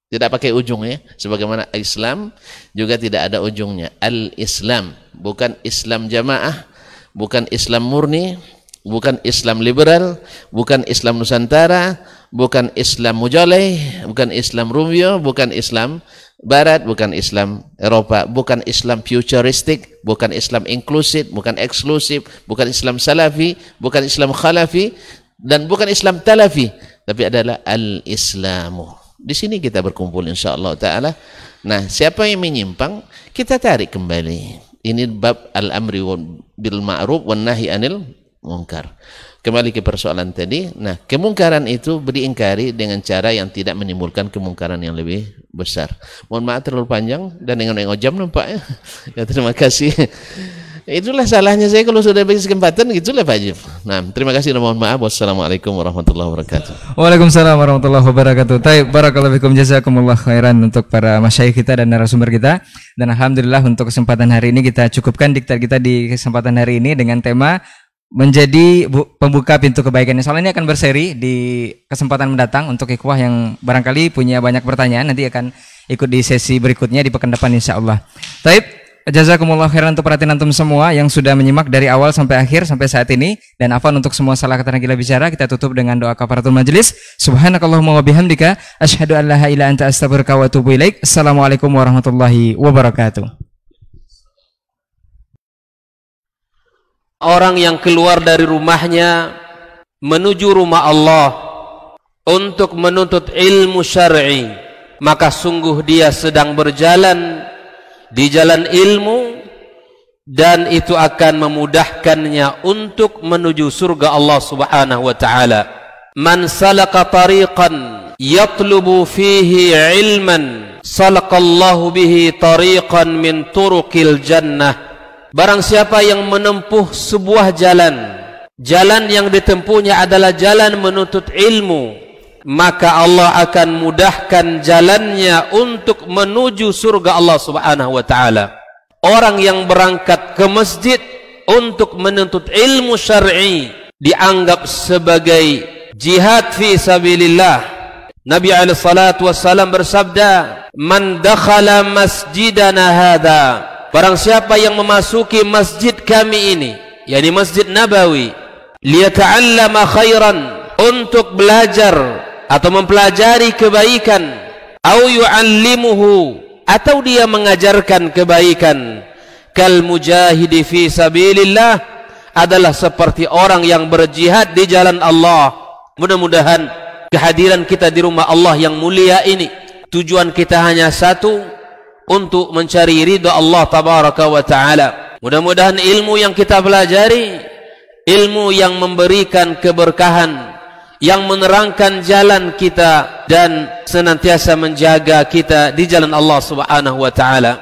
tidak pakai ujungnya, sebagaimana Islam juga tidak ada ujungnya. Al-Islam, bukan Islam jamaah, bukan Islam murni, bukan Islam liberal, bukan Islam Nusantara, bukan Islam Mujaleh, bukan Islam Rumio, bukan Islam Barat, bukan Islam Eropa, bukan Islam futuristik, bukan Islam inklusif, bukan eksklusif, bukan Islam Salafi, bukan Islam Khalafi, dan bukan Islam Talafi, tapi adalah Al-Islamu. Di sini kita berkumpul insyaallah taala. Nah, siapa yang menyimpang kita tarik kembali. Ini bab al-amri bil ma'ruf wan nahi anil munkar. Kembali ke persoalan tadi. Nah, kemungkaran itu diingkari dengan cara yang tidak menimbulkan kemungkaran yang lebih besar. Mohon maaf terlalu panjang dan dengan jam nampaknya. Ya, terima kasih. Itulah salahnya saya kalau sudah bagi kesempatan, gitulah Pak Jif. Nah, terima kasih dan mohon maaf. Wassalamualaikum warahmatullahi wabarakatuh. Waalaikumsalam warahmatullahi wabarakatuh. Taib, barakallahu fikum, jazakumullah khairan untuk para masyayikh kita dan narasumber kita. Dan alhamdulillah untuk kesempatan hari ini kita cukupkan diktat kita di kesempatan hari ini dengan tema menjadi pembuka pintu kebaikan. Soalnya ini akan berseri di kesempatan mendatang untuk ikhwah yang barangkali punya banyak pertanyaan, nanti akan ikut di sesi berikutnya di pekan depan insyaallah. Taib, jazakumullah khairan untuk perhatian antum semua yang sudah menyimak dari awal sampai akhir sampai saat ini, dan afwan untuk semua salah kata dan gila bicara. Kita tutup dengan doa kafaratul majelis. Subhanakallahumma wa bihamdika asyhadu an la ilaha illa anta astaghfiruka wa atubu ilaik. Assalamualaikum warahmatullahi wabarakatuh. Orang yang keluar dari rumahnya menuju rumah Allah untuk menuntut ilmu syar'i, maka sungguh dia sedang berjalan di jalan ilmu, dan itu akan memudahkannya untuk menuju surga Allah Subhanahu wa taala. Man salaka tariqan yatlubu fihi ilman salaqallahu bihi tariqan min turuqil jannah. Barang siapa yang menempuh sebuah jalan, jalan yang ditempuhnya adalah jalan menuntut ilmu, maka Allah akan mudahkan jalannya untuk menuju surga Allah Subhanahu wa taala. Orang yang berangkat ke masjid untuk menuntut ilmu syar'i dianggap sebagai jihad fi sabilillah. Nabi alaihi salatu wassalam bersabda, "Man dakhala masjidana hadza," barang siapa yang memasuki masjid kami ini, yakni Masjid Nabawi, liyata'allama khairan, untuk belajar atau mempelajari kebaikan, au yu'allimuhu, atau dia mengajarkan kebaikan, kal mujahidi fi sabilillah, adalah seperti orang yang berjihad di jalan Allah. Mudah-mudahan kehadiran kita di rumah Allah yang mulia ini, tujuan kita hanya satu, untuk mencari ridha Allah tabaraka wa ta'ala. Mudah-mudahan ilmu yang kita pelajari, ilmu yang memberikan keberkahan, yang menerangkan jalan kita dan senantiasa menjaga kita di jalan Allah subhanahu wa ta'ala.